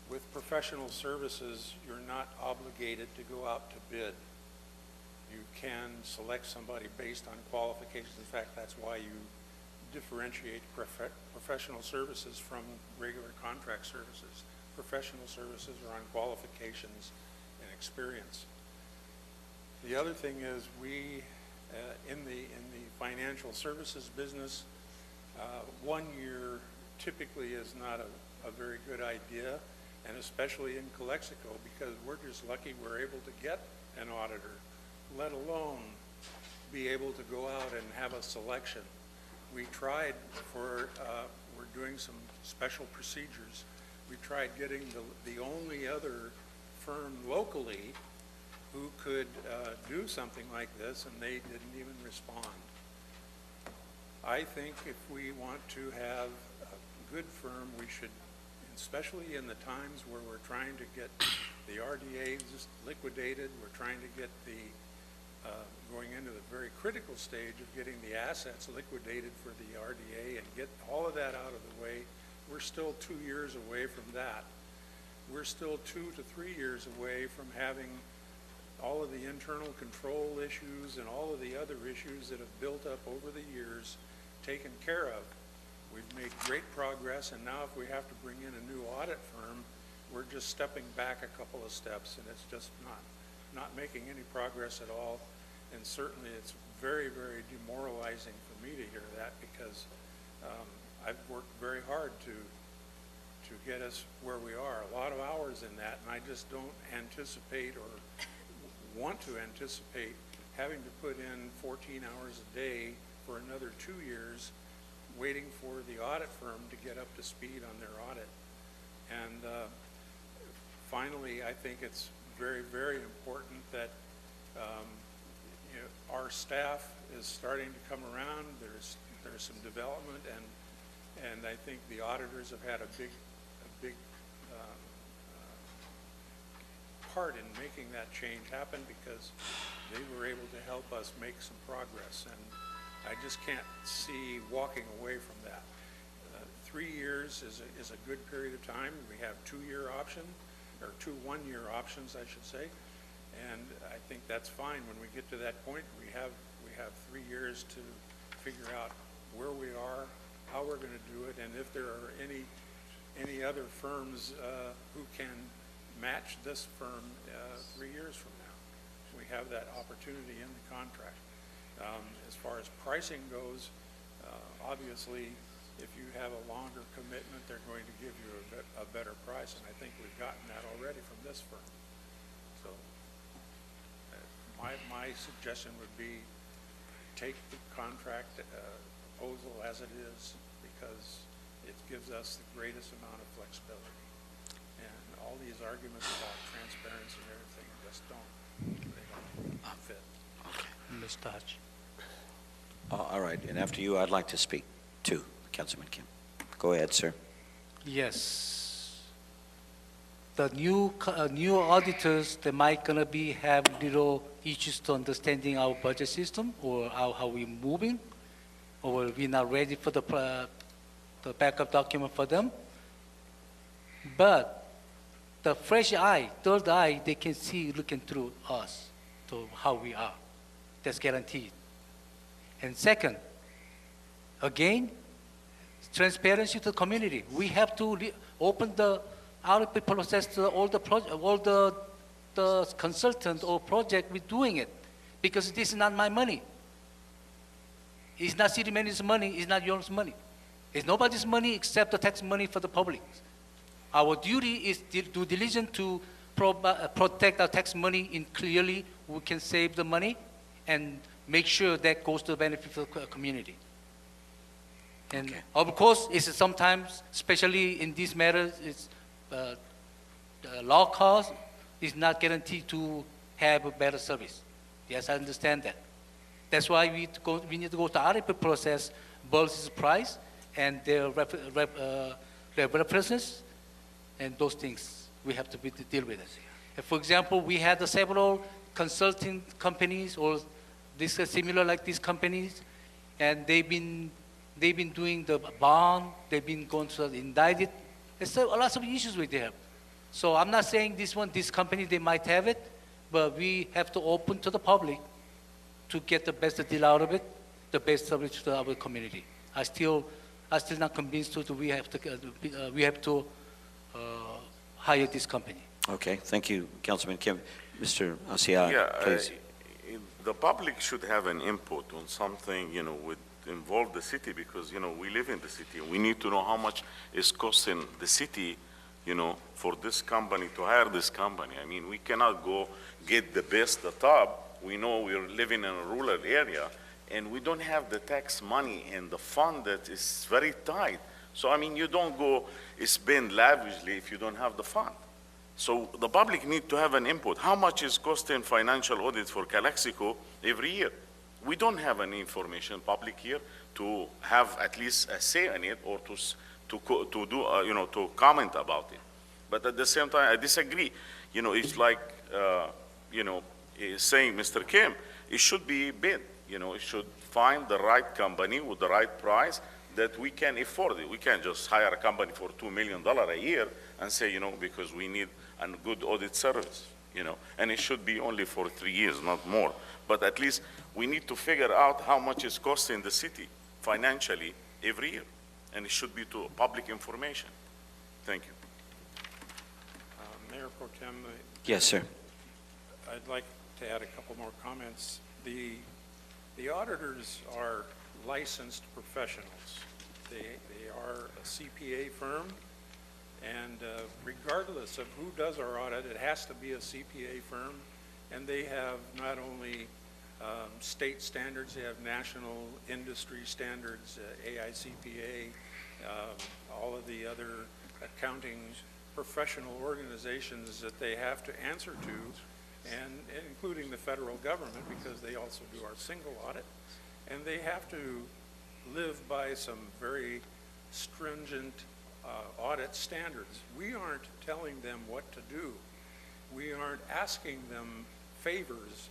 with professional services, you're not obligated to go out to bid. You can select somebody based on qualifications. In fact, that's why you differentiate professional services from regular contract services. Professional services are on qualifications and experience. The other thing is we in the financial services business, 1 year typically is not a very good idea, and especially in Calexico, because we're just lucky we're able to get an auditor, let alone be able to go out and have a selection. We tried we're doing some special procedures. We tried getting the only other firm locally who could do something like this, and they didn't even respond. I think if we want to have a good firm, we should, especially in the times where we're trying to get the RDAs liquidated, we're trying to get going into the very critical stage of getting the assets liquidated for the RDA and get all of that out of the way. We're still 2 years away from that. We're still 2 to 3 years away from having all of the internal control issues and all of the other issues that have built up over the years taken care of. We've made great progress, and now if we have to bring in a new audit firm, we're just stepping back a couple of steps, and it's just not making any progress at all. And certainly it's very, very demoralizing for me to hear that, because I've worked very hard to get us where we are, a lot of hours in that, and I just don't anticipate or want to anticipate having to put in 14 hours a day for another 2 years waiting for the audit firm to get up to speed on their audit. And finally, I think it's very, very important that our staff is starting to come around. There's some development, and I think the auditors have had a big part in making that change happen, because they were able to help us make some progress, and I just can't see walking away from that. 3 years is a good period of time. We have 2-year option, or 2 one-year options, I should say, and I think that's fine. When we get to that point, we have 3 years to figure out where we are, how we're going to do it, and if there are any other firms who can match this firm 3 years from now. We have that opportunity in the contract. As far as pricing goes, obviously, if you have a longer commitment, they're going to give you a better price, and I think we've gotten that already from this firm. So my suggestion would be take the contract proposal as it is, because it gives us the greatest amount of flexibility. And all these arguments about transparency and everything just don't fit. Mr. Hatch. All right, and after you, I'd like to speak too, Councilman Kim. Go ahead, sir. Yes. The new auditors, they might gonna have little issues to understanding our budget system, or how we're moving, or we're not ready for the backup document for them. But the fresh eye, third eye, they can see looking through us to how we are. That's guaranteed. And second, again, transparency to the community. We have to open the RFP process to all the consultant or project we're doing it, because this is not my money. It's not city manager's money. It's not yours money. It's nobody's money except the tax money for the public. Our duty is due diligence to protect our tax money, and clearly we can save the money and make sure that goes to the benefit of the community. And of course, it's sometimes, especially in these matters, it's the law cost is not guaranteed to have a better service. Yes, I understand that. That's why we need to go to the RFP process versus price and their representatives, and those things we have to deal with it. And for example, we had several consulting companies, or this similar like these companies, and they've been doing the bond, they've been going to indict it. There's a lot of issues with them. So I'm not saying this company, they might have it, but we have to open to the public to get the best deal out of it, the best service to our community. I still not convinced that we have to hire this company. Okay, thank you, Councilman Kim. Mr. Asia, please. the public should have an input on something, would involve the city, because, we live in the city. We need to know how much is costing the city, for this company to hire this company. I mean, we cannot go get the best, the top. We know we're living in a rural area, and we don't have the tax money and the fund that is very tight. So, I mean, you don't go spend lavishly if you don't have the fund. So the public need to have an input. How much is costing financial audit for Calexico every year? We don't have any information public here to have at least a say in it, or to do, to comment about it. But at the same time, I disagree. It's like, saying, Mr. Kim, it should be bid. It should find the right company with the right price that we can afford it. We can't just hire a company for $2 million a year and say, because we need a good audit service, and it should be only for 3 years, not more. But at least we need to figure out how much it's costing the city financially every year, and it should be to public information. Thank you. Mayor Pro Tem, Yes, sir. I'd like to add a couple more comments. The auditors are licensed professionals. They are a CPA firm, and regardless of who does our audit, it has to be a CPA firm, and they have not only state standards, they have national industry standards, AICPA, all of the other accounting professional organizations that they have to answer to, and including the federal government, because they also do our single audit, and they have to live by some very stringent audit standards. We aren't telling them what to do. We aren't asking them favors.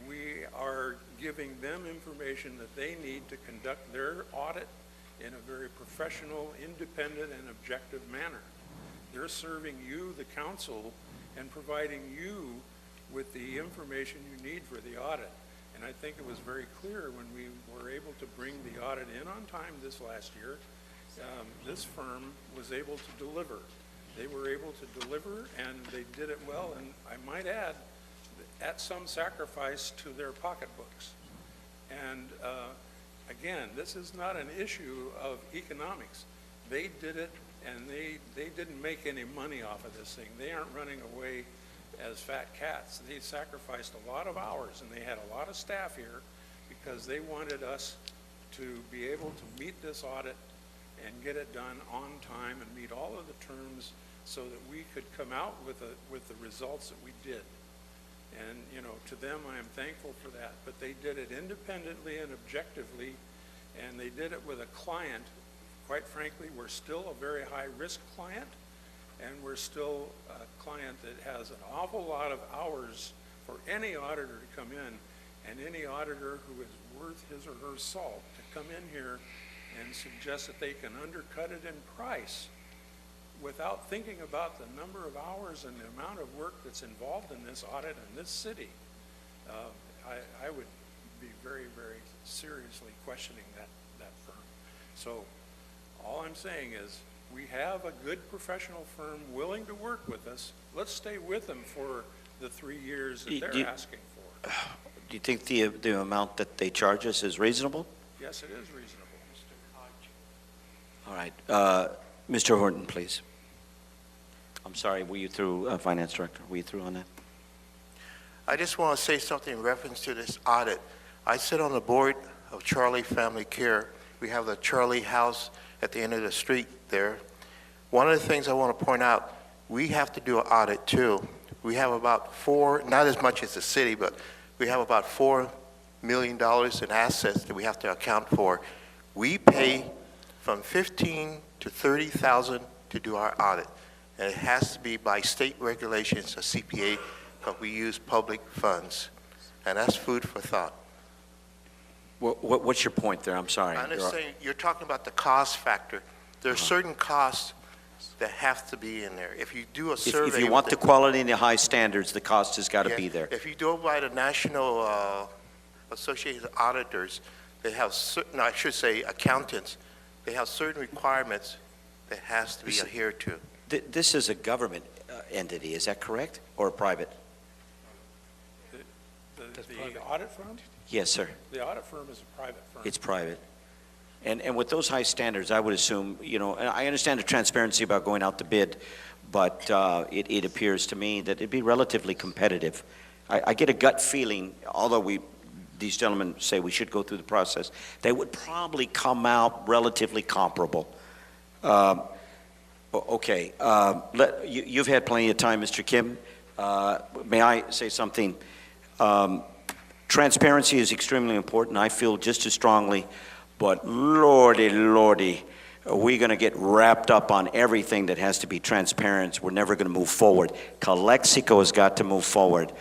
We are giving them information that they need to conduct their audit in a very professional, independent, and objective manner. They're serving you, the council, and providing you with the information you need for the audit. And I think it was very clear when we were able to bring the audit in on time this last year. This firm was able to deliver. They were able to deliver, and they did it well, and I might add, at some sacrifice to their pocketbooks. And again, this is not an issue of economics. They did it, and they didn't make any money off of this thing. They aren't running away as fat cats. They sacrificed a lot of hours, and they had a lot of staff here because they wanted us to be able to meet this audit and get it done on time and meet all of the terms so that we could come out with the results that we did. And, to them, I am thankful for that. But they did it independently and objectively, and they did it with a client. Quite frankly, we're still a very high-risk client, and we're still a client that has an awful lot of hours for any auditor to come in, and any auditor who is worth his or her salt to come in here and suggest that they can undercut it in price without thinking about the number of hours and the amount of work that's involved in this audit in this city. I would be very, very seriously questioning that firm. So all I'm saying is we have a good professional firm willing to work with us. Let's stay with them for the 3 years that they're asking for. Do you think the amount that they charge us is reasonable? Yes, it is reasonable, Mr. Hodge. All right. Mr. Horton, please. I'm sorry, were you through, Finance Director? Were you through on that? I just want to say something in reference to this audit. I sit on the board of Charlie Family Care. We have the Charlie House at the end of the street there. One of the things I want to point out, we have to do an audit too. We have about not as much as the city, but we have about $4 million in assets that we have to account for. We pay from $15,000 to $30,000 to do our audit. And it has to be by state regulations, a CPA, but we use public funds. And that's food for thought. What's your point there? I'm sorry. I understand you're talking about the cost factor. There are certain costs that have to be in there. If you do a survey... If you want the quality and the high standards, the cost has got to be there. If you go by the National Association of Auditors, they have certain, I should say accountants, they have certain requirements that has to be adhered to. This is a government entity, is that correct? Or a private? The That's The private. audit firm? Yes, sir. The audit firm is a private firm. It's private. And with those high standards, I would assume, and I understand the transparency about going out to bid, but it appears to me that it'd be relatively competitive. I get a gut feeling, although these gentlemen say we should go through the process, they would probably come out relatively comparable. Okay, you've had plenty of time, Mr. Kim. May I say something? Transparency is extremely important. I feel just as strongly, but lordy, we're going to get wrapped up on everything that has to be transparent. We're never going to move forward. Calexico has got to move forward.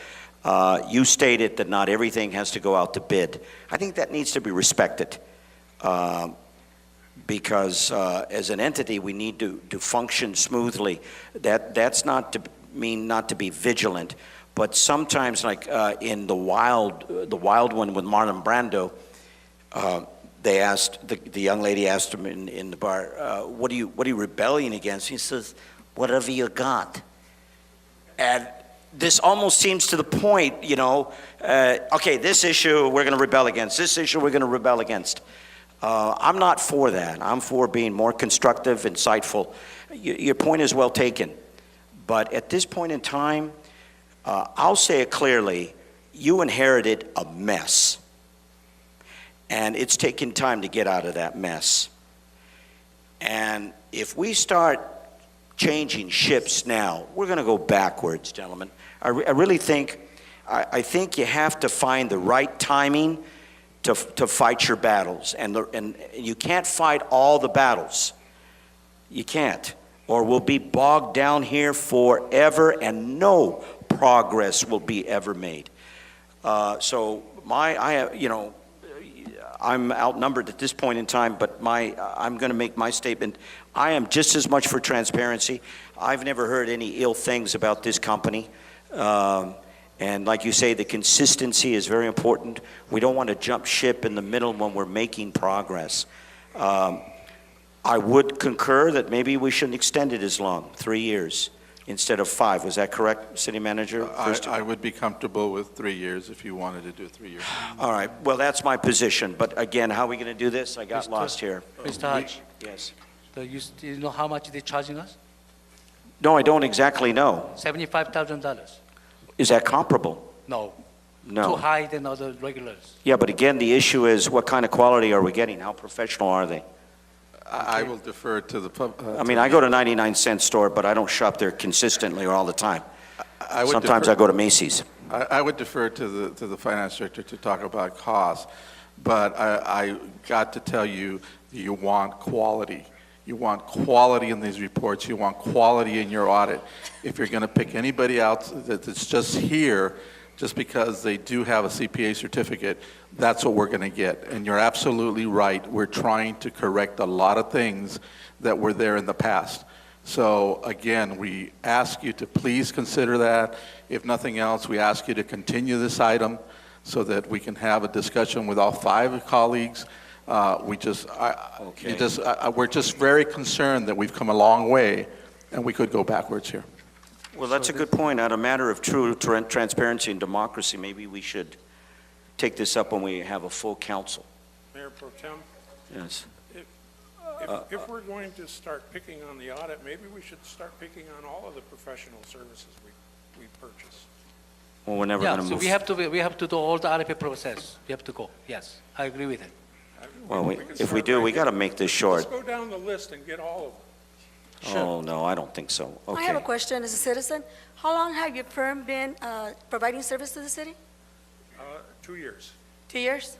You stated that not everything has to go out to bid. I think that needs to be respected because as an entity, we need to function smoothly. That's not to mean not to be vigilant, but sometimes, like in the wild one with Marlon Brando, they asked the young lady asked him in the bar, "What are you rebelling against?" He says, "Whatever you got." And this almost seems to the point, okay, this issue we're going to rebel against. This issue we're going to rebel against. I'm not for that. I'm for being more constructive, insightful. Your point is well taken. But at this point in time, I'll say it clearly, you inherited a mess. And it's taken time to get out of that mess. And if we start changing ships now, we're going to go backwards, gentlemen. I really think, I think you have to find the right timing to fight your battles. And you can't fight all the battles. You can't. Or we'll be bogged down here forever and no progress will be ever made. I'm outnumbered at this point in time, but I'm going to make my statement. I am just as much for transparency. I've never heard any ill things about this company. And like you say, the consistency is very important. We don't want to jump ship in the middle when we're making progress. I would concur that maybe we shouldn't extend it as long, 3 years instead of 5. Was that correct, City Manager? I would be comfortable with 3 years if you wanted to do 3 years. All right. Well, that's my position. But again, how are we going to do this? I got lost here. Mr. Hodge, Yes. do you know how much they're charging us? No, I don't exactly know. $75,000. Is that comparable? No. No. Too high than other regulars. Yeah, but again, the issue is what kind of quality are we getting? How professional are they? I will defer to the I mean, I go to 99-cent store, but I don't shop there consistently or all the time. Sometimes I go to Macy's. I would defer to the finance director to talk about costs, but I got to tell you, you want quality. You want quality in these reports. You want quality in your audit. If you're going to pick anybody else that's just here, just because they do have a CPA certificate, that's what we're going to get. And you're absolutely right. We're trying to correct a lot of things that were there in the past. So again, we ask you to please consider that. If nothing else, we ask you to continue this item so that we can have a discussion with all 5 colleagues. We're just very concerned that we've come a long way and we could go backwards here. Well, that's a good point. Out of a matter of true transparency and democracy, maybe we should take this up when we have a full council. Mayor Pro Tem, Yes. if we're going to start picking on the audit, maybe we should start picking on all of the professional services we purchase. Well, we're never going to move. So we have to do all the RFP process. We have to go. Yes, I agree with it. Well, if we do, we got to make this short. Let's go down the list and get all of them. Oh, no, I don't think so. I have a Okay. question as a citizen. How long have your firm been providing service to the city? 2 years. 2 years?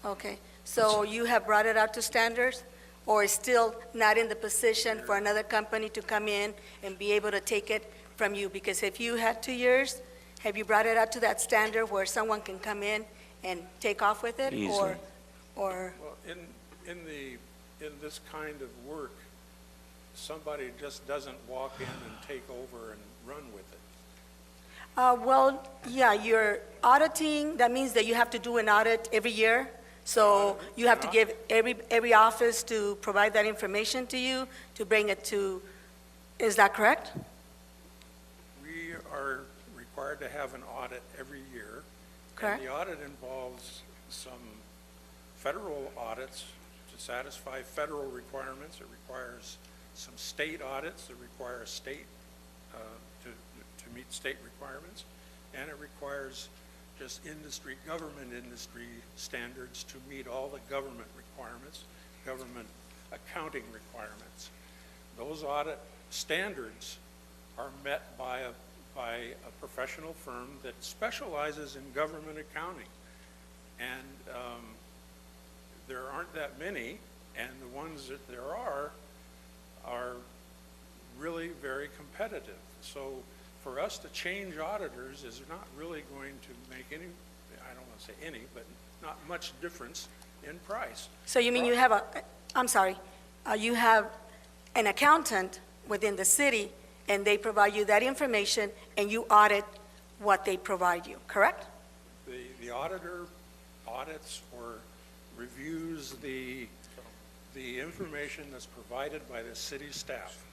Okay. So you have brought it up to standards, or is still not in the position for another company to come in and be able to take it from you? Because if you had 2 years, have you brought it up to that standard where someone can come in and take off with it? Easily. Or Well, in this kind of work, somebody just doesn't walk in and take over and run with it. Well, yeah, you're auditing, that means that you have to do an audit every year. So you have to give every office to provide that information to you, to bring it to, is that correct? We are required to have an audit every year. correct? And the audit involves some federal audits to satisfy federal requirements. It requires some state audits that require state, to meet state requirements. And it requires just government industry standards to meet all the government requirements, government accounting requirements. Those audit standards are met by a professional firm that specializes in government accounting. And there aren't that many, and the ones that there are really very competitive. So for us to change auditors is not really going to make any, I don't want to say any, but not much difference in price. So you mean you have you have an accountant within the city, and they provide you that information, and you audit what they provide you, correct? The auditor audits or reviews the information that's provided by the city staff.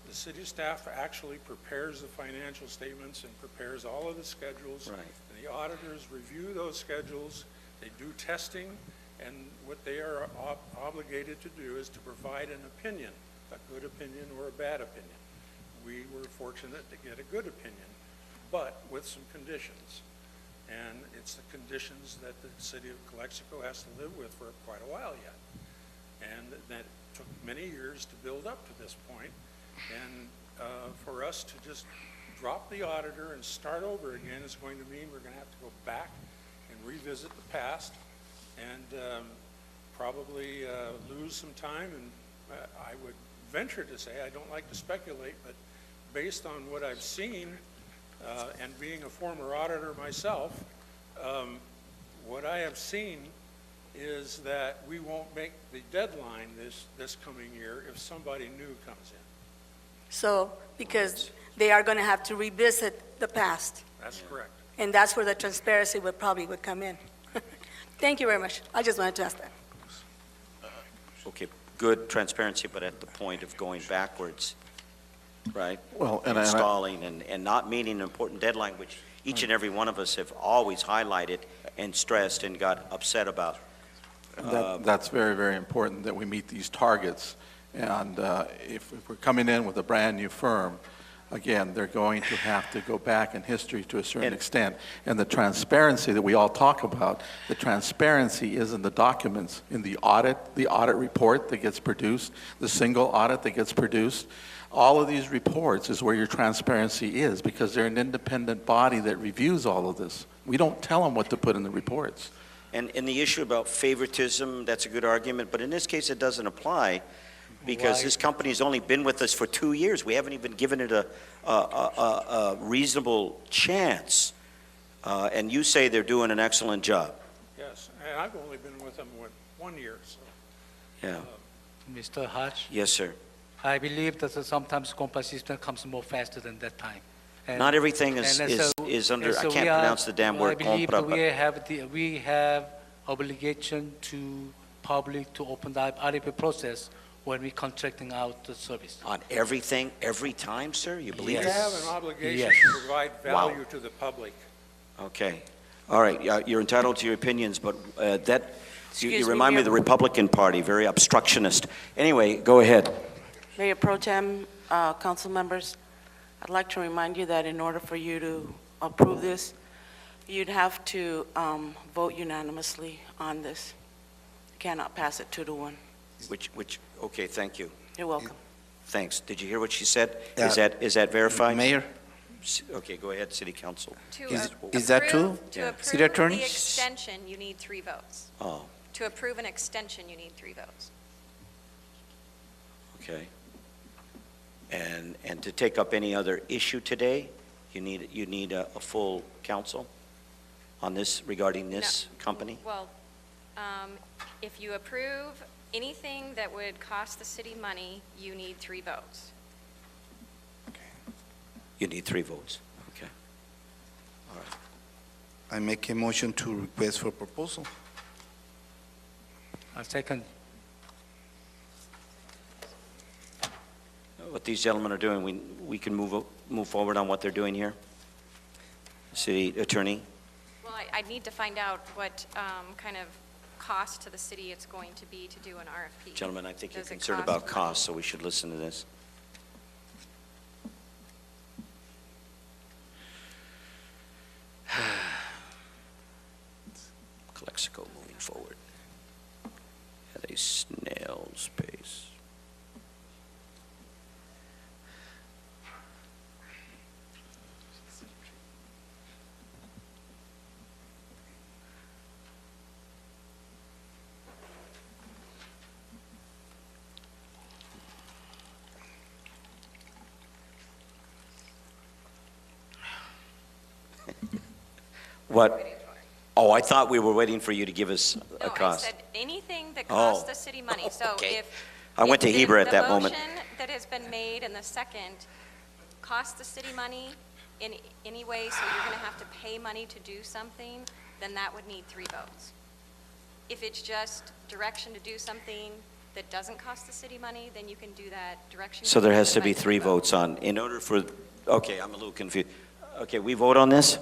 The city staff actually prepares the financial statements and prepares all of the schedules. Right. And the auditors review those schedules, they do testing, and what they are obligated to do is to provide an opinion, a good opinion or a bad opinion. We were fortunate to get a good opinion, but with some conditions. And it's the conditions that the city of Calexico has to live with for quite a while yet. And that took many years to build up to this point. And for us to just drop the auditor and start over again is going to mean we're going to have to go back and revisit the past and probably lose some time. And I would venture to say, I don't like to speculate, but based on what I've seen and being a former auditor myself, what I have seen is that we won't make the deadline this coming year if somebody new comes in. So, because they are going to have to revisit the past, That's correct. and that's where the transparency would come in. Thank you very much. I just wanted to ask that. Okay, good transparency, but at the point of going backwards, right? Well, and Installing and not meeting an important deadline, which each and every one of us have always highlighted and stressed and got upset about. That's very, very important that we meet these targets. And if we're coming in with a brand-new firm, again, they're going to have to go back in history to a certain extent. And the transparency that we all talk about, the transparency is in the documents, in the audit report that gets produced, the single audit that gets produced. All of these reports is where your transparency is, because they're an independent body that reviews all of this. We don't tell them what to put in the reports. And the issue about favoritism, that's a good argument, but in this case, it doesn't apply, because this company's only been with us for 2 years. We haven't even given it a reasonable chance. And you say they're doing an excellent job. Yes, and I've only been with them 1 year, so. Yeah. Mr. Hodge, Yes, sir. I believe that sometimes compliance system comes more faster than that time. And- Not everything and is under, and I so can't we are- pronounce the damn word. I believe compra, that we have obligation to public to open the RFP process when we contracting out the service. On everything, every time, sir? You believe We that? have an obligation Yes. to provide value to the public. Okay. All right, you're entitled to your opinions, but you Excuse me, remind me of the Mayor. Republican Party, very obstructionist. Anyway, go ahead. Mayor Pro Tem, council members, I'd like to remind you that in order for you to approve this, you'd have to vote unanimously on this. You cannot pass it 2-1. Okay, thank you. You're welcome. Thanks. Did you hear what she said? Yeah. Is that verified? Mayor, Okay, go ahead, City Council. is that true? To Yeah. City approve Attorney? the extension, you need 3 votes. Oh, To approve an extension, you need 3 votes. okay. And to take up any other issue today, you need a full council on this, regarding this company? Well, if you approve anything that would cost the city money, you need 3 votes. You need 3 votes, okay. All right. I make a motion to request for proposal. A second. What these gentlemen are doing, we can move forward on what they're doing here? City Attorney? I'd need to find out what kind of cost to the city it's going to be to do an RFP. Gentlemen, I think you're Does it concerned cost about money? cost, so we should listen to this. Calexico moving forward at a snail's pace. What? Oh, I thought we were waiting for you to give us a No, I cost. said anything that Oh. costs the city money. So Okay. if. I went to if the- Heber at that moment. The motion that has been made and the second costs the city money in any way, so you're going to have to pay money to do something, then that would need 3 votes. If it's just direction to do something that doesn't cost the city money, then you can do that direction. So there has to be by 3 votes on, in order for, okay, I'm a little confused. Okay, we vote on this?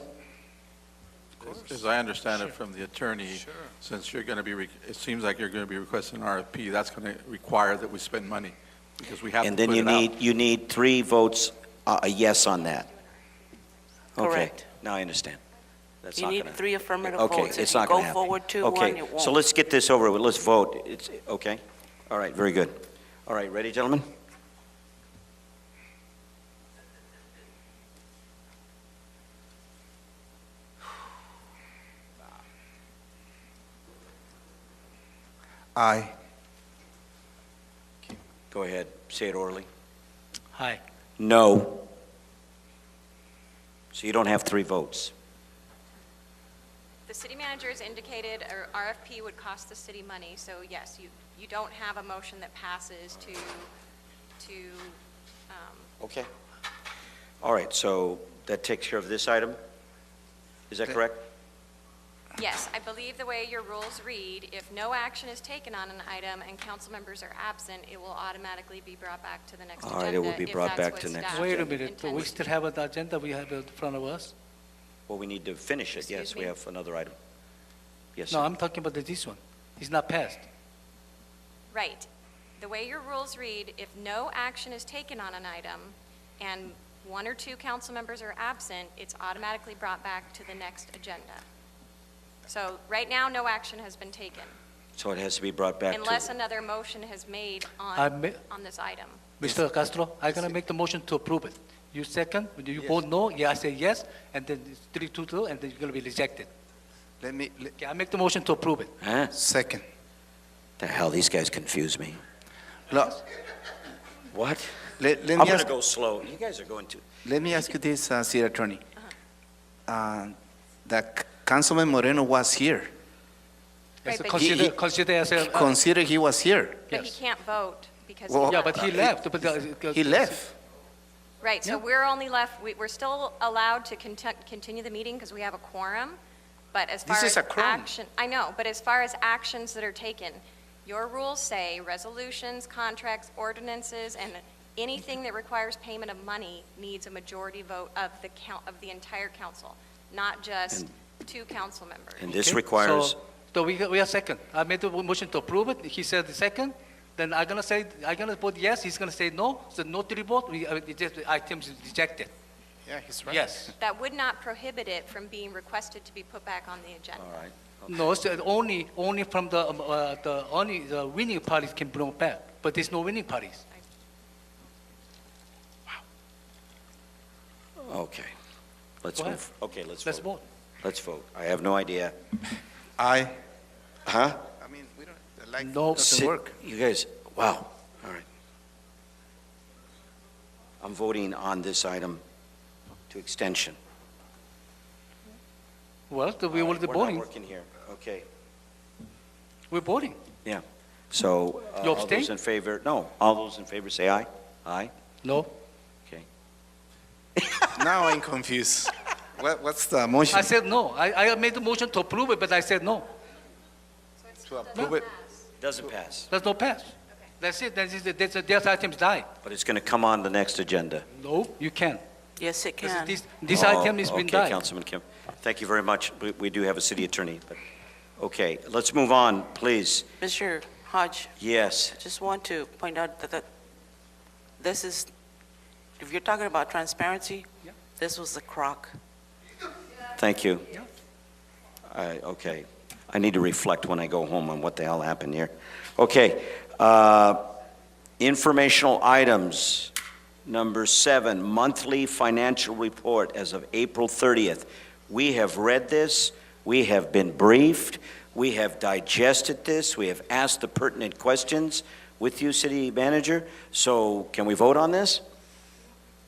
As I understand it from the attorney, since you're going to be, it seems like you're going to be requesting an RFP, that's going to require that we spend money, because we have to And put then it out. you need 3 votes, a yes on that. Okay, Correct. now I understand. That's You not need gonna- 3 affirmative Okay, votes. it's If you not gonna go happen. forward 2-1, Okay, it won't. so let's get this over with, let's vote. It's, okay? All right, very good. All right, ready, gentlemen? Aye. Go ahead, say it orally. Aye. No. So you don't have 3 votes. The city manager has indicated an RFP would cost the city money, so yes, you don't have a motion that passes to, Okay. All right, so that takes care of this item? Is that correct? yes, I believe the way your rules read, if no action is taken on an item and council members are absent, it will automatically be brought back to the next agenda. All right, it will be if brought that's back to what next staff Wait a agenda. minute, we intends. still have an agenda we have in front of us? Well, we need to finish it, yes, Excuse we me? have another item. Yes, No, sir. I'm talking about this one. It's not passed. Right. The way your rules read, if no action is taken on an item and 1 or 2 council members are absent, it's automatically brought back to the next agenda. So right now, no action has been taken, So it has to be brought back to... unless another motion has made I on, ma- on this item. Mr. Castro, I'm gonna make the motion to approve it. You second, you vote no, yeah, I say yes, and then it's 3-2, and then you're gonna be rejected. Okay, I make the motion to approve it. Huh? Second. The hell, these guys confuse me. Look, What? let I'm me going to ask, go slow. You guys are going to... let me ask you this, City Attorney. That Councilman Moreno was here. Right, but Consider as a, Consider he was here. But he can't vote because. Well, yeah, but he left. He left. Right, so Yeah. we're only left, we're still allowed to continue the meeting because we have a quorum, but as far This as is a quorum. action, I know, but as far as actions that are taken, your rules say resolutions, contracts, ordinances, and anything that requires payment of money needs a majority vote of the entire council, not just 2 council members. And this Okay, requires... So we are second. I made the motion to approve it. He said the second. Then I'm gonna vote yes. He's gonna say no. So no 3 vote. The item is rejected. Yeah, he's right. Yes. That would not prohibit it from being requested to be put back on the agenda. All right. No, it's only from the winning parties can bring it back. But there's no winning parties. Okay. Let's Go ahead. move. Okay, let's Let's vote. vote. Let's vote. I have no idea. Aye. Huh? I mean, we don't, the light No. doesn't work. You guys, wow. All right. I'm voting on this item to extension. Well, we All were right, the we're not voting. working here. Okay. We're voting. So, You all abstain? those in favor, no, all those in favor say aye. Aye? No. Okay. Now I'm confused. What's the motion? I said no. I made the motion to approve it, but I said no. To approve it? Doesn't pass. There's no pass. That's it. That's items die. But it's going to come on the next agenda. No, you can't. Yes, it Because can. this item has been Okay, done. Councilman Kim. Thank you very much. We do have a city attorney, but, okay, let's move on, please. Mr. Hodge, Yes, I just want to point out that this is, if you're talking about transparency, this was the crock. thank you. Okay, I need to reflect when I go home on what the hell happened here. Okay, informational items. Number 7, monthly financial report as of April 30th. We have read this, we have been briefed, we have digested this, we have asked the pertinent questions with you, City Manager. So can we vote on this?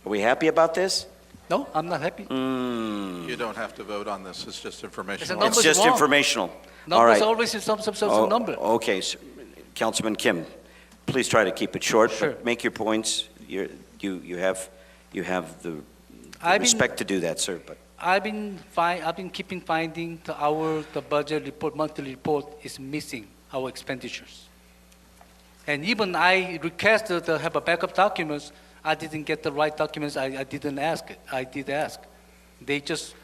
Are we happy about this? No, I'm not happy. You don't have to vote on this, it's just informational. numbers It's just wrong. informational. All Numbers right. always is some Oh, number. Okay, so, Councilman Kim, please try to keep it short, Sure. but make your points. You have the I've been- respect to do that, sir, but. I've been keeping finding the budget report, monthly report is missing our expenditures. And even I requested to have a backup documents, I didn't get the right documents, I didn't ask it, I did ask. They just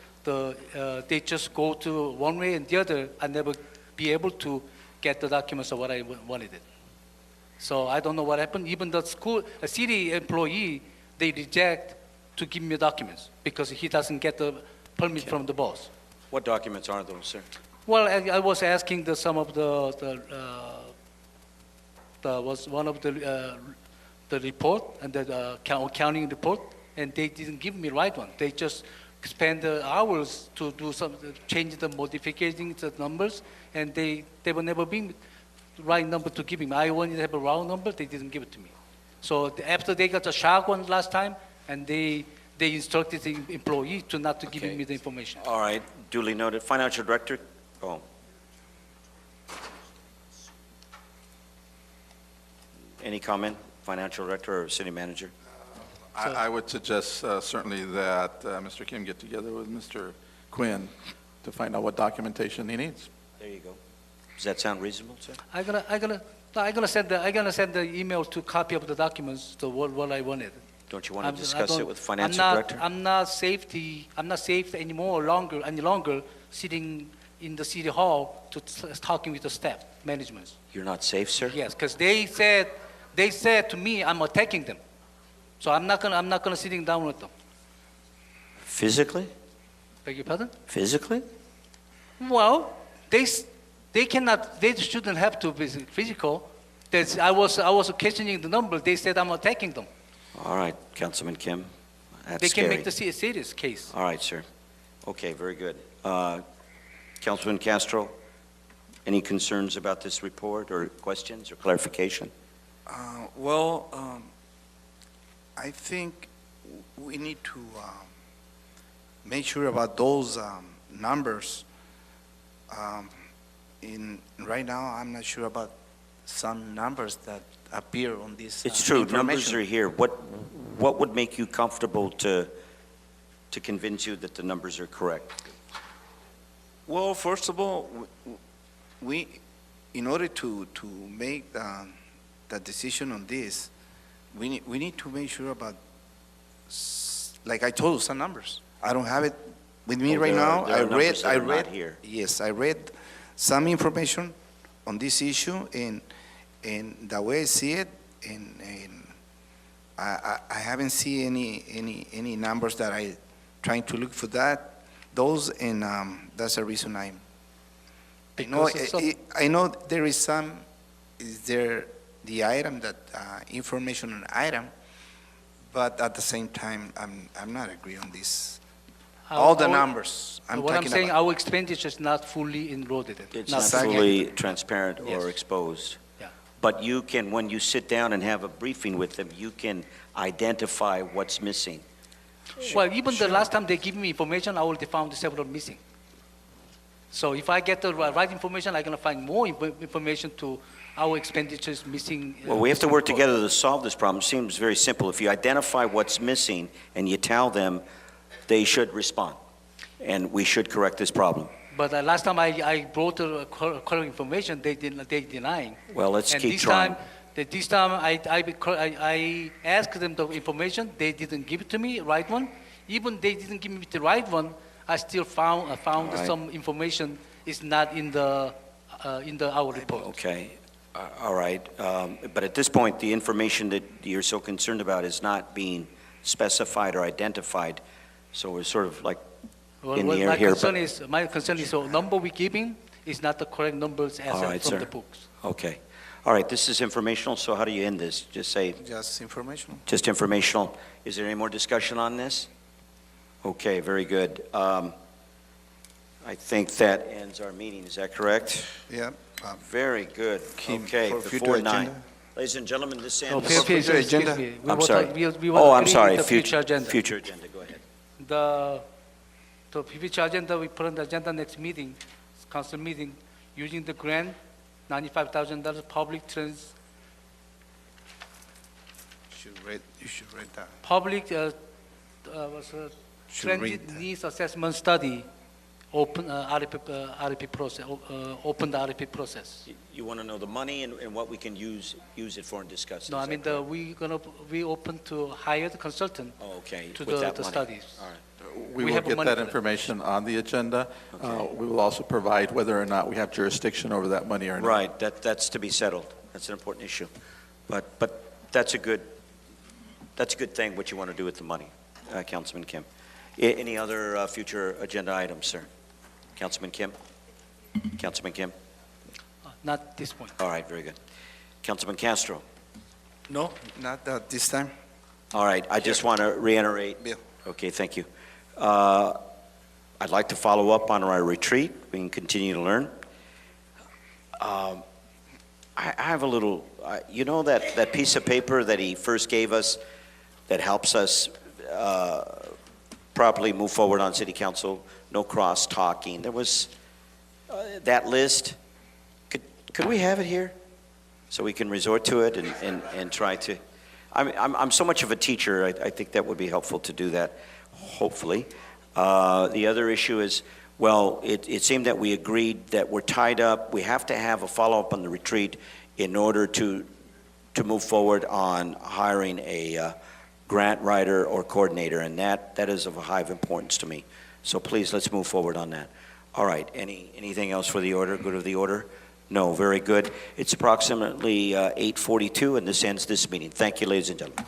go to one way and the other, I never be able to get the documents of what I wanted it. So I don't know what happened, even a city employee, they reject to give me documents because he doesn't get the permit from the boss. What documents are those, sir? Well, I was asking some of was one of the report and the accounting report, and they didn't give me right one. They just spend the hours to do change the modificating the numbers, and they will never bring the right number to give me. I wanted to have a round number, they didn't give it to me. So after they got a sharp one last time, and they instructed the employee not to give me the information. All right, duly noted. Financial Director? Oh. Any comment, Financial Director or City Manager? I would suggest certainly that Mr. Kim get together with Mr. Quinn to find out what documentation he needs. There you go. Does that sound reasonable, sir? I'm gonna send the email to copy of the documents to what I wanted. Don't you want to discuss it with Financial Director? I'm not safe anymore any longer sitting in the city hall talking with the staff, management. You're not safe, sir? Yes, because they said to me I'm attacking them. So I'm not gonna sitting down with them. Physically? Beg your pardon? Physically? Well, they shouldn't have to be physical. I was questioning the number. They said I'm attacking them. All right, Councilman Kim, that's They can scary. make the serious case. All right, sir. Okay, very good. Councilman Castro, any concerns about this report or questions or clarification? I think we need to make sure about those numbers. Right now, I'm not sure about some numbers that appear on this. It's true, numbers information. are here. What would make you comfortable to convince you that the numbers are correct? Well, first of all, we in order to make the decision on this, we need to make sure about, like I told you, some numbers. I don't have it with me right now. There are numbers that are not here. Yes, I read some information on this issue, and the way I see it, and I haven't seen any numbers that I trying to look for those, and that's the reason I know there is some. Is there the item that information on item, but at the same time I'm not agree on this. All the numbers What I'm saying, our expenditure is not fully enrolled. It's not fully transparent or Yes. exposed. Yeah. But you can, when you sit down and have a briefing with them, you can identify what's missing. Well, even the last time they give me information, I already found several missing. So if I get the right information, I'm going to find more information to our expenditures missing. Well, we have to work together to solve this problem. It seems very simple. If you identify what's missing and you tell them, they should respond, and we should correct this problem. But last time I brought the correct information, they denying. Well, let's And keep trying. This time I asked them the information, they didn't give it to me, right one, Even they didn't give me the right one, I still found All right. some information is not in the our report. Okay, all right. But at this point, the information that you're so concerned about is not being specified or identified, so we're sort of like in the air my here. concern is the number we're giving is not the correct numbers as All right, from sir. the books. Okay. All right, this is informational, so how do you end this? Just say, Just informational. just informational. Is there any more discussion on this? Okay, very good. I think that ends our meeting, is that correct? Yeah. Very good. Kim, Okay, for before future 9. agenda. Ladies and gentlemen, this Oh, ends. please, future excuse agenda. me. We I'm will sorry. talk- we will Oh, I'm agree sorry, with the future agenda. future agenda, go ahead. The future agenda, we put on the agenda next meeting, council meeting, using the grant, $95,000 public You should read that. public Should transit read that. needs assessment study, open RFP process, open the RFP process. You want to know the money and what we can use it for and discuss? No, is I mean, that correct? we open to hire the consultant Oh, okay, to with that the money. studies. All right. We We will have get money that for that. information on the agenda. Okay. We will also provide whether or not we have jurisdiction over that money or not. Right, that's to be settled. That's an important issue. But that's a good thing, what you want to do with the money, Councilman Kim. Any other future agenda items, sir? Councilman Kim? Councilman Kim? Not this point. All right, very good. Councilman Castro? No? Not this time. All right, I just want to reiterate. Bill. Okay, thank you. I'd like to follow up on our retreat. We can continue to learn. I have a little, you know that piece of paper that he first gave us that helps us properly move forward on city council, no cross-talking? There was that list. Could we have it here so we can resort to it and try to? I'm so much of a teacher, I think that would be helpful to do that, hopefully. The other issue is, well, it seemed that we agreed that we're tied up. We have to have a follow-up on the retreat in order to move forward on hiring a grant writer or coordinator, and that is of a high importance to me. So please, let's move forward on that. All right, anything else for the order, good of the order? No, very good. It's approximately 8:42, and this ends this meeting. Thank you, ladies and gentlemen.